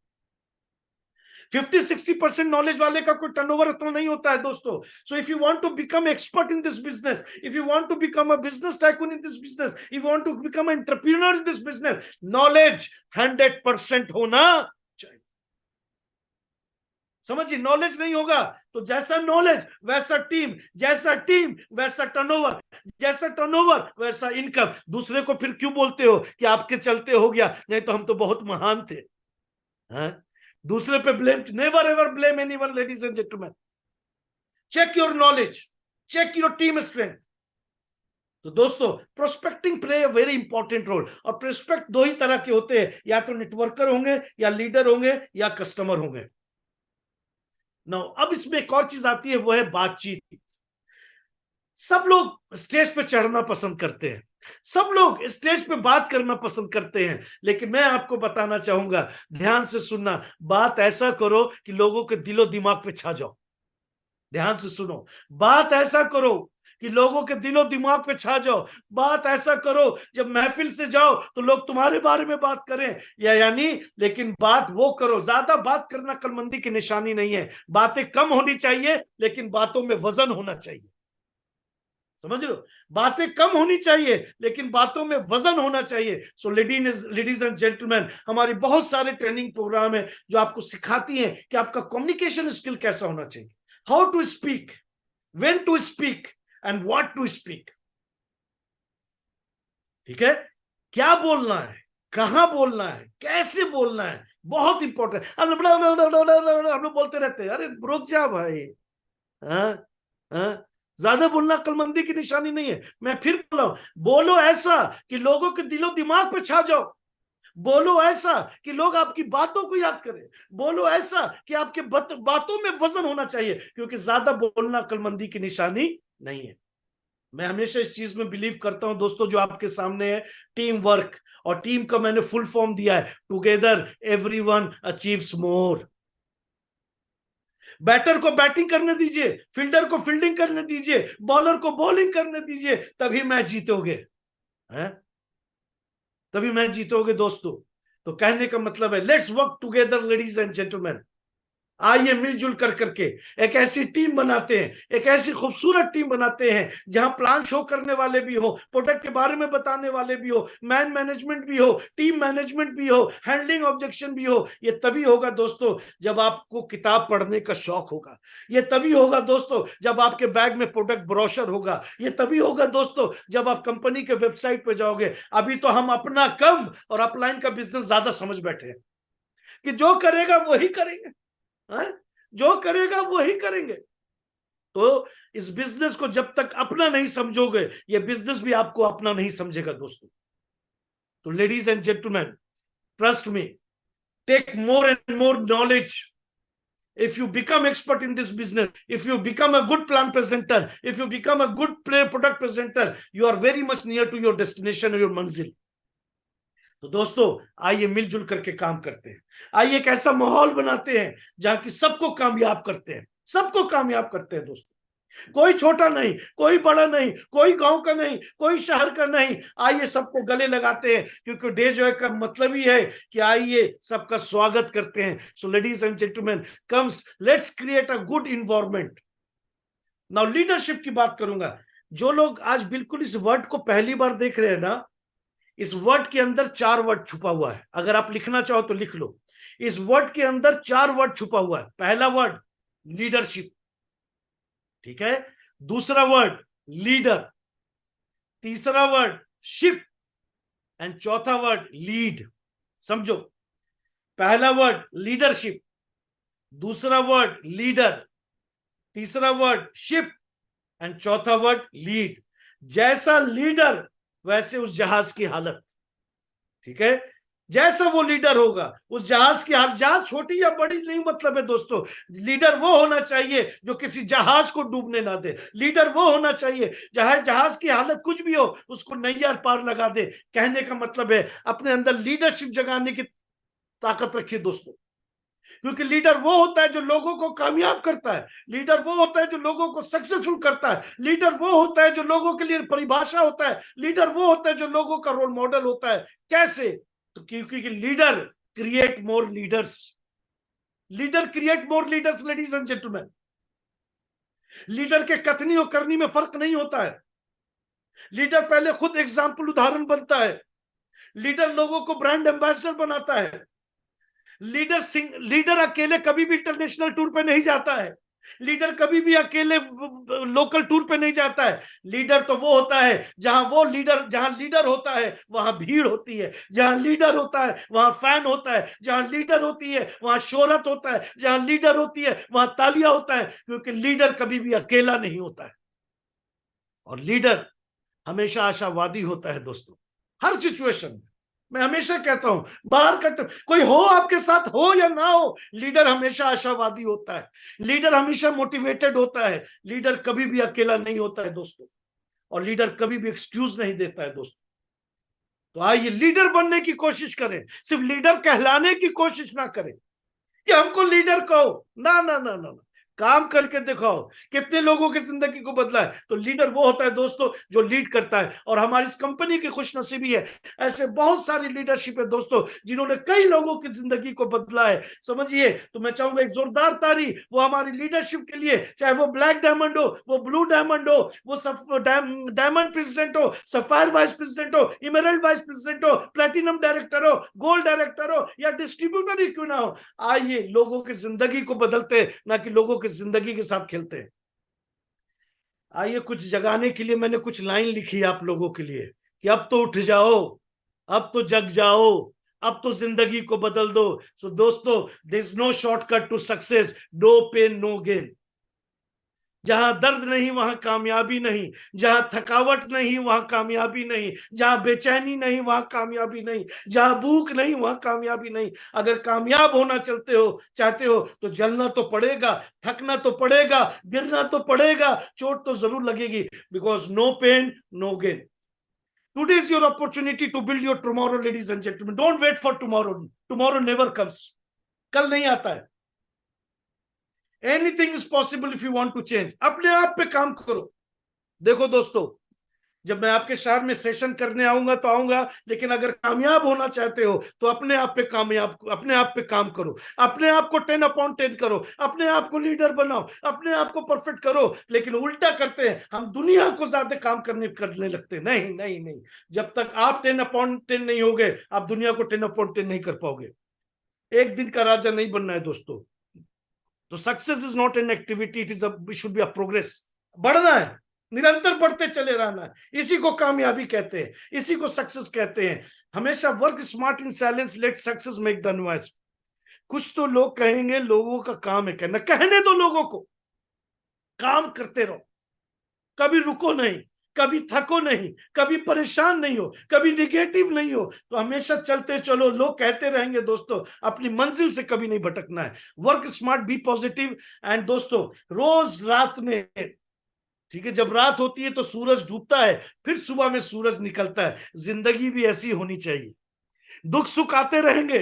50-60% नॉलेज वाले का कोई टर्नओवर इतना नहीं होता है दोस्तों। So if you want to become expert in this business, if you want to become a business tycoon in this business, if you want to become entrepreneur in this business, knowledge 100% होना चाहिए। समझिए, knowledge नहीं होगा तो जैसा knowledge वैसा team, जैसा team वैसा टर्नओवर, जैसा टर्नओवर वैसा इनकम। दूसरे को फिर क्यों बोलते हो कि आपके चलते हो गया, नहीं तो हम तो बहुत महान थे। हाँ? दूसरे पे blame, never ever blame anyone, ladies and gentleman. Check your knowledge, check your team strength. तो दोस्तों prospecting play a very important role. और प्रोस्पेक्ट दो ही तरह के होते हैं, या तो नेटवर्कर होंगे, या लीडर होंगे, या कस्टमर होंगे। नो, अब इसमें एक और चीज आती है, वो है बातचीत। सब लोग स्टेज पे चढ़ना पसंद करते हैं, सब लोग स्टेज पे बात करना पसंद करते हैं, लेकिन मैं आपको बताना चाहूंगा, ध्यान से सुनना, बात ऐसा करो कि लोगों के दिलो दिमाग पे छा जाओ। ध्यान से सुनो, बात ऐसा करो कि लोगों के दिलो दिमाग पे छा जाओ। बात ऐसा करो जब महफिल से जाओ तो लोग तुम्हारे बारे में बात करें, या यानी, लेकिन बात वो करो, ज्यादा बात करना अक्लमंदी की निशानी नहीं है। बातें कम होनी चाहिए, लेकिन बातों में वजन होना चाहिए। समझ लो, बातें कम होनी चाहिए, लेकिन बातों में वजन होना चाहिए। सो लेडीज एंड जेंटलमैन, हमारी बहुत सारे ट्रेनिंग प्रोग्राम है जो आपको सिखाती हैं कि आपका कम्युनिकेशन स्किल कैसा होना चाहिए, how to speak, when to speak and what to speak. ठीक है, क्या बोलना है, कहां बोलना है, कैसे बोलना है, बहुत इंपॉर्टेंट। हम लोग बोलते रहते हैं, अरे रुक जा भाई। हाँ, हाँ, ज्यादा बोलना अक्लमंदी की निशानी नहीं है। मैं फिर बोल रहा हूं, बोलो ऐसा कि लोगों के दिलो दिमाग पे छा जाओ। बोलो ऐसा कि लोग आपकी बातों को याद करें। बोलो ऐसा कि आपके बातों में वजन होना चाहिए, क्योंकि ज्यादा बोलना अक्लमंदी की निशानी नहीं है। मैं हमेशा इस चीज में बिलीव करता हूं दोस्तों, जो आपके सामने है, टीम वर्क। और टीम का मैंने फुल फॉर्म दिया है, टुगेदर एवरीवन अचीव्स मोर। बैटर को बैटिंग करने दीजिए, फील्डर को फील्डिंग करने दीजिए, बॉलर को बॉलिंग करने दीजिए, तभी मैच जीतोगे। हैं? तभी मैच जीतोगे दोस्तों। तो कहने का मतलब है, let's work together ladies and gentleman. आइए मिलजुल कर करके एक ऐसी टीम बनाते हैं, एक ऐसी खूबसूरत टीम बनाते हैं जहां प्लान शो करने वाले भी हो, प्रोडक्ट के बारे में बताने वाले भी हो, मैन मैनेजमेंट भी हो, टीम मैनेजमेंट भी हो, हैंडलिंग ऑब्जेक्शन भी हो। ये तभी होगा दोस्तों जब आपको किताब पढ़ने का शौक होगा। ये तभी होगा दोस्तों जब आपके बैग में प्रोडक्ट ब्रोशर होगा। ये तभी होगा दोस्तों जब आप कंपनी के वेबसाइट पे जाओगे। अभी तो हम अपना कम और अपलाइन का बिजनेस ज्यादा समझ बैठे हैं कि जो करेगा वही करेंगे, जो करेगा वो ही करेंगे। तो इस बिजनेस को जब तक अपना नहीं समझोगे, ये बिजनेस भी आपको अपना नहीं समझेगा दोस्तों। तो ladies and gentleman, trust me, take more and more knowledge. If you become expert in this business, if you become a good plan presenter, if you become a good product presenter, you are very much near to your destination or your manzil. तो दोस्तों आइए मिलजुल करके काम करते हैं। आइए एक ऐसा माहौल बनाते हैं जहां की सबको कामयाब करते हैं, सबको कामयाब करते हैं दोस्तों। कोई छोटा नहीं, कोई बड़ा नहीं, कोई गांव का नहीं, कोई शहर का नहीं। आइए सबको गले लगाते हैं, क्योंकि डे जॉय का मतलब ही है कि आइए सबका स्वागत करते हैं। So ladies and gentleman, comes, let's create a good environment. Now leadership की बात करूंगा। जो लोग आज बिल्कुल इस वर्ड को पहली बार देख रहे हैं ना, इस वर्ड के अंदर 4 वर्ड छुपा हुआ है। अगर आप लिखना चाहो तो लिख लो। इस वर्ड के अंदर 4 वर्ड छुपा हुआ है। पहला वर्ड लीडरशिप, ठीक है। दूसरा वर्ड लीडर, तीसरा वर्ड शिप, एंड चौथा वर्ड लीड। समझो, पहला वर्ड लीडरशिप, दूसरा वर्ड लीडर, तीसरा वर्ड शिप, एंड चौथा वर्ड लीड। जैसा लीडर वैसे उस जहाज की हालत, ठीक है। जैसा वो लीडर होगा उस जहाज की हालत, जहाज छोटी या बड़ी नहीं मतलब है दोस्तों। लीडर वो होना चाहिए जो किसी जहाज को डूबने ना दे। लीडर वो होना चाहिए जहां जहाज की हालत कुछ भी हो उसको नैया पार लगा दे। कहने का मतलब है अपने अंदर लीडरशिप जगाने की ताकत रखिए दोस्तों, क्योंकि लीडर वो होता है जो लोगों को कामयाब करता है। लीडर वो होता है जो लोगों को सक्सेसफुल करता है। लीडर वो होता है जो लोगों के लिए परिभाषा होता है। लीडर वो होता है जो लोगों का रोल मॉडल होता है। कैसे? तो क्योंकि leader create more leaders. Leader create more leaders. Ladies and gentleman, leader के कथनी और करनी में फर्क नहीं होता है। लीडर पहले खुद एग्जाम्पल, उदाहरण बनता है। लीडर लोगों को ब्रांड एम्बेसडर बनाता है। लीडर अकेले कभी भी इंटरनेशनल टूर पे नहीं जाता है। लीडर कभी भी अकेले लोकल टूर पे नहीं जाता है। लीडर तो वो होता है जहां लीडर होता है वहां भीड़ होती है, जहां लीडर होता है वहां फैन होता है, जहां लीडर होती है वहां शोहरत होता है, जहां लीडर होती है वहां तालियां होता है, क्योंकि लीडर कभी भी अकेला नहीं होता है। और लीडर हमेशा आशावादी होता है दोस्तों, हर सिचुएशन में। मैं हमेशा कहता हूं, बाहर का कोई हो आपके साथ हो या ना हो, लीडर हमेशा आशावादी होता है, लीडर हमेशा मोटिवेटेड होता है, लीडर कभी भी अकेला नहीं होता है दोस्तों, और लीडर कभी भी एक्सक्यूज नहीं देता है दोस्तों। तो आइए लीडर बनने की कोशिश करें, सिर्फ लीडर कहलाने की कोशिश ना करें कि हमको लीडर कहो। ना ना ना ना, काम करके दिखाओ। कितने लोगों की जिंदगी को बदला है। तो लीडर वो होता है दोस्तों जो लीड करता है, और हमारी इस कंपनी की खुशनसीबी है, ऐसे बहुत सारी लीडरशिप है दोस्तों जिन्होंने कई लोगों की जिंदगी को बदला है, समझिए। तो मैं चाहूंगा एक जोरदार तारीफ वो हमारी लीडरशिप के लिए, चाहे वो ब्लैक डायमंड हो, वो ब्लू डायमंड हो, वो डायमंड प्रेसिडेंट हो, सफायर वाइस प्रेसिडेंट हो, इमरल्ड वाइस प्रेसिडेंट हो, प्लेटिनम डायरेक्टर हो, गोल्ड डायरेक्टर हो, या डिस्ट्रीब्यूटर ही क्यों ना हो। आइए लोगों की जिंदगी को बदलते, ना कि लोगों की जिंदगी के साथ खेलते हैं। आइए कुछ जगाने के लिए मैंने कुछ लाइन लिखी आप लोगों के लिए कि अब तो उठ जाओ, अब तो जग जाओ, अब तो जिंदगी को बदल दो। सो दोस्तों, there is no shortcut to success, no pain no gain. जहां दर्द नहीं वहां कामयाबी नहीं, जहां थकावट नहीं वहां कामयाबी नहीं, जहां बेचैनी नहीं वहां कामयाबी नहीं, जहां भूख नहीं वहां कामयाबी नहीं। अगर कामयाब होना चाहते हो तो जलना तो पड़ेगा, थकना तो पड़ेगा, गिरना तो पड़ेगा, चोट तो जरूर लगेगी, because no pain no gain. Today is your opportunity to build your tomorrow ladies and gentleman. Don't wait for tomorrow, tomorrow never comes. कल नहीं आता है। Anything is possible if you want to change. अपने आप पे काम करो। देखो दोस्तों, जब मैं आपके शहर में सेशन करने आऊंगा तो आऊंगा, लेकिन अगर कामयाब होना चाहते हो तो अपने आप पे काम करो, अपने आप को 10/10 करो, अपने आप को लीडर बनाओ, अपने आप को परफेक्ट करो। लेकिन उल्टा करते हैं, हम दुनिया को ज्यादा काम करने लगते हैं। नहीं नहीं नहीं, जब तक आप 10/10 नहीं होगे, आप दुनिया को 10/10 नहीं कर पाओगे। एक दिन का राजा नहीं बनना है दोस्तों। तो success is not an activity, it should be a progress. बढ़ना है, निरंतर बढ़ते चले रहना है, इसी को कामयाबी कहते हैं, इसी को सक्सेस कहते हैं। हमेशा work smart in silence, let success make the noise. कुछ तो लोग कहेंगे, लोगों का काम है कहना, कहने दो लोगों को, काम करते रहो, कभी रुको नहीं, कभी थको नहीं, कभी परेशान नहीं हो, कभी निगेटिव नहीं हो, तो हमेशा चलते चलो। लोग कहते रहेंगे दोस्तों, अपनी मंजिल से कभी नहीं भटकना है। Work smart, be positive. And दोस्तों, रोज रात में, ठीक है, जब रात होती है तो सूरज डूबता है, फिर सुबह में सूरज निकलता है। जिंदगी भी ऐसी होनी चाहिए। दुख सुख आते रहेंगे,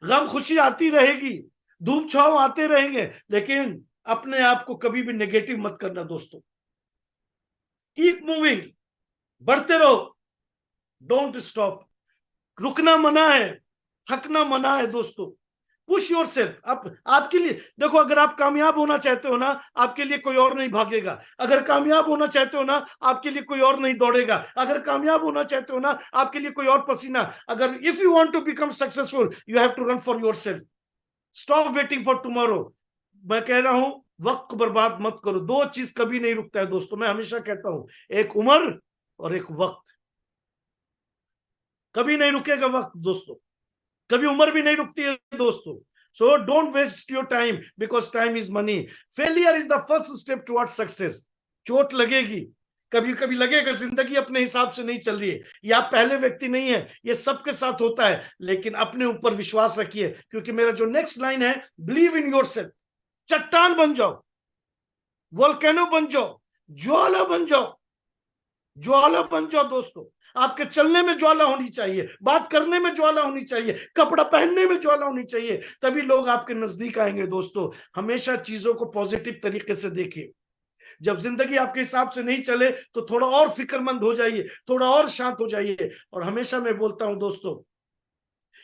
गम खुशी आती रहेगी, धूप छाव आते रहेंगे, लेकिन अपने आप को कभी भी नेगेटिव मत करना दोस्तों। कीप मूविंग, बढ़ते रहो, डोंट स्टॉप। रुकना मना है, थकना मना है दोस्तों। Push your self. आपके लिए देखो, अगर आप कामयाब होना चाहते हो ना, आपके लिए कोई और नहीं भागेगा। अगर कामयाब होना चाहते हो ना, आपके लिए कोई और नहीं दौड़ेगा। अगर कामयाब होना चाहते हो ना, आपके लिए कोई और पसीना। अगर if you want to become successful, you have to run for your self. Stop waiting for tomorrow. मैं कह रहा हूं, वक्त को बर्बाद मत करो। दो चीज कभी नहीं रुकता है दोस्तों, मैं हमेशा कहता हूं, एक उम्र और एक वक्त। कभी नहीं रुकेगा वक्त दोस्तों, कभी उम्र भी नहीं रुकती है दोस्तों। So don't waste your time, because time is money. Failure is the first step toward success. चोट लगेगी, कभी कभी लगेगा जिंदगी अपने हिसाब से नहीं चल रही है, ये आप पहले व्यक्ति नहीं है, ये सबके साथ होता है। लेकिन अपने ऊपर विश्वास रखिए, क्योंकि मेरा जो नेक्स्ट लाइन है, बिलीव इन योरसेल्फ। चट्टान बन जाओ, वोल्केनो बन जाओ, ज्वाला बन जाओ, ज्वाला बन जाओ दोस्तों। आपके चलने में ज्वाला होनी चाहिए, बात करने में ज्वाला होनी चाहिए, कपड़ा पहनने में ज्वाला होनी चाहिए, तभी लोग आपके नजदीक आएंगे दोस्तों। हमेशा चीजों को पॉजिटिव तरीके से देखिए। जब जिंदगी आपके हिसाब से नहीं चले तो थोड़ा और फिक्रमंद हो जाइए, थोड़ा और शांत हो जाइए। और हमेशा मैं बोलता हूं दोस्तों,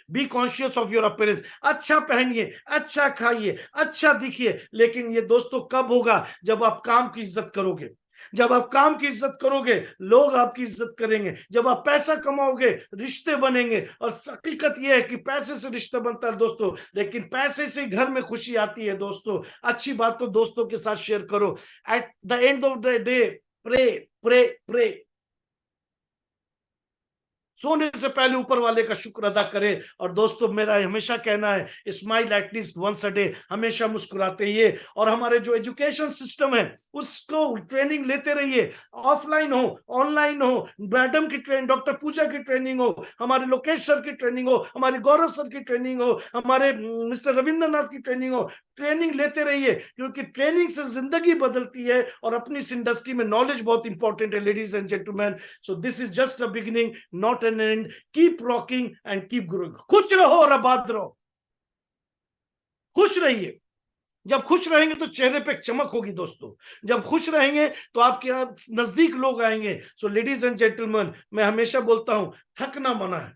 be conscious of your appearance. अच्छा पहनिए, अच्छा खाइए, अच्छा दिखिए, लेकिन ये दोस्तों कब होगा? जब आप काम की इज्जत करोगे, जब आप काम की इज्जत करोगे, लोग आपकी इज्जत करेंगे। जब आप पैसा कमाओगे, रिश्ते बनेंगे। और हकीकत यह है कि पैसे से रिश्ता बनता है दोस्तों, लेकिन पैसे से घर में खुशी आती है दोस्तों। अच्छी बात तो दोस्तों के साथ शेयर करो। At the end of the day, pray pray pray. सोने से पहले ऊपर वाले का शुक्र अदा करें। और दोस्तों, मेरा हमेशा कहना है, smile at least once a day, हमेशा मुस्कुराते रहिए। और हमारे जो एजुकेशन सिस्टम है उसको ट्रेनिंग लेते रहिए, ऑफलाइन हो ऑनलाइन हो। मैडम की ट्रेनिंग, डॉक्टर पूजा की ट्रेनिंग हो, हमारे लोकेश सर की ट्रेनिंग हो, हमारे गौरव सर की ट्रेनिंग हो, हमारे मिस्टर रविंद्रनाथ की ट्रेनिंग हो। ट्रेनिंग लेते रहिए, क्योंकि ट्रेनिंग से जिंदगी बदलती है। और अपनी इस इंडस्ट्री में नॉलेज बहुत इंपॉर्टेंट है ladies and gentleman. So this is just a beginning, not an and. Keep rocking and keep growing. खुश रहो और आबाद रहो। खुश रहिए। जब खुश रहेंगे तो चेहरे पे चमक होगी दोस्तों। जब खुश रहेंगे तो आपके यहाँ नजदीक लोग आएंगे। सो लेडीज एंड जेंटलमैन, मैं हमेशा बोलता हूं, थकना मना है।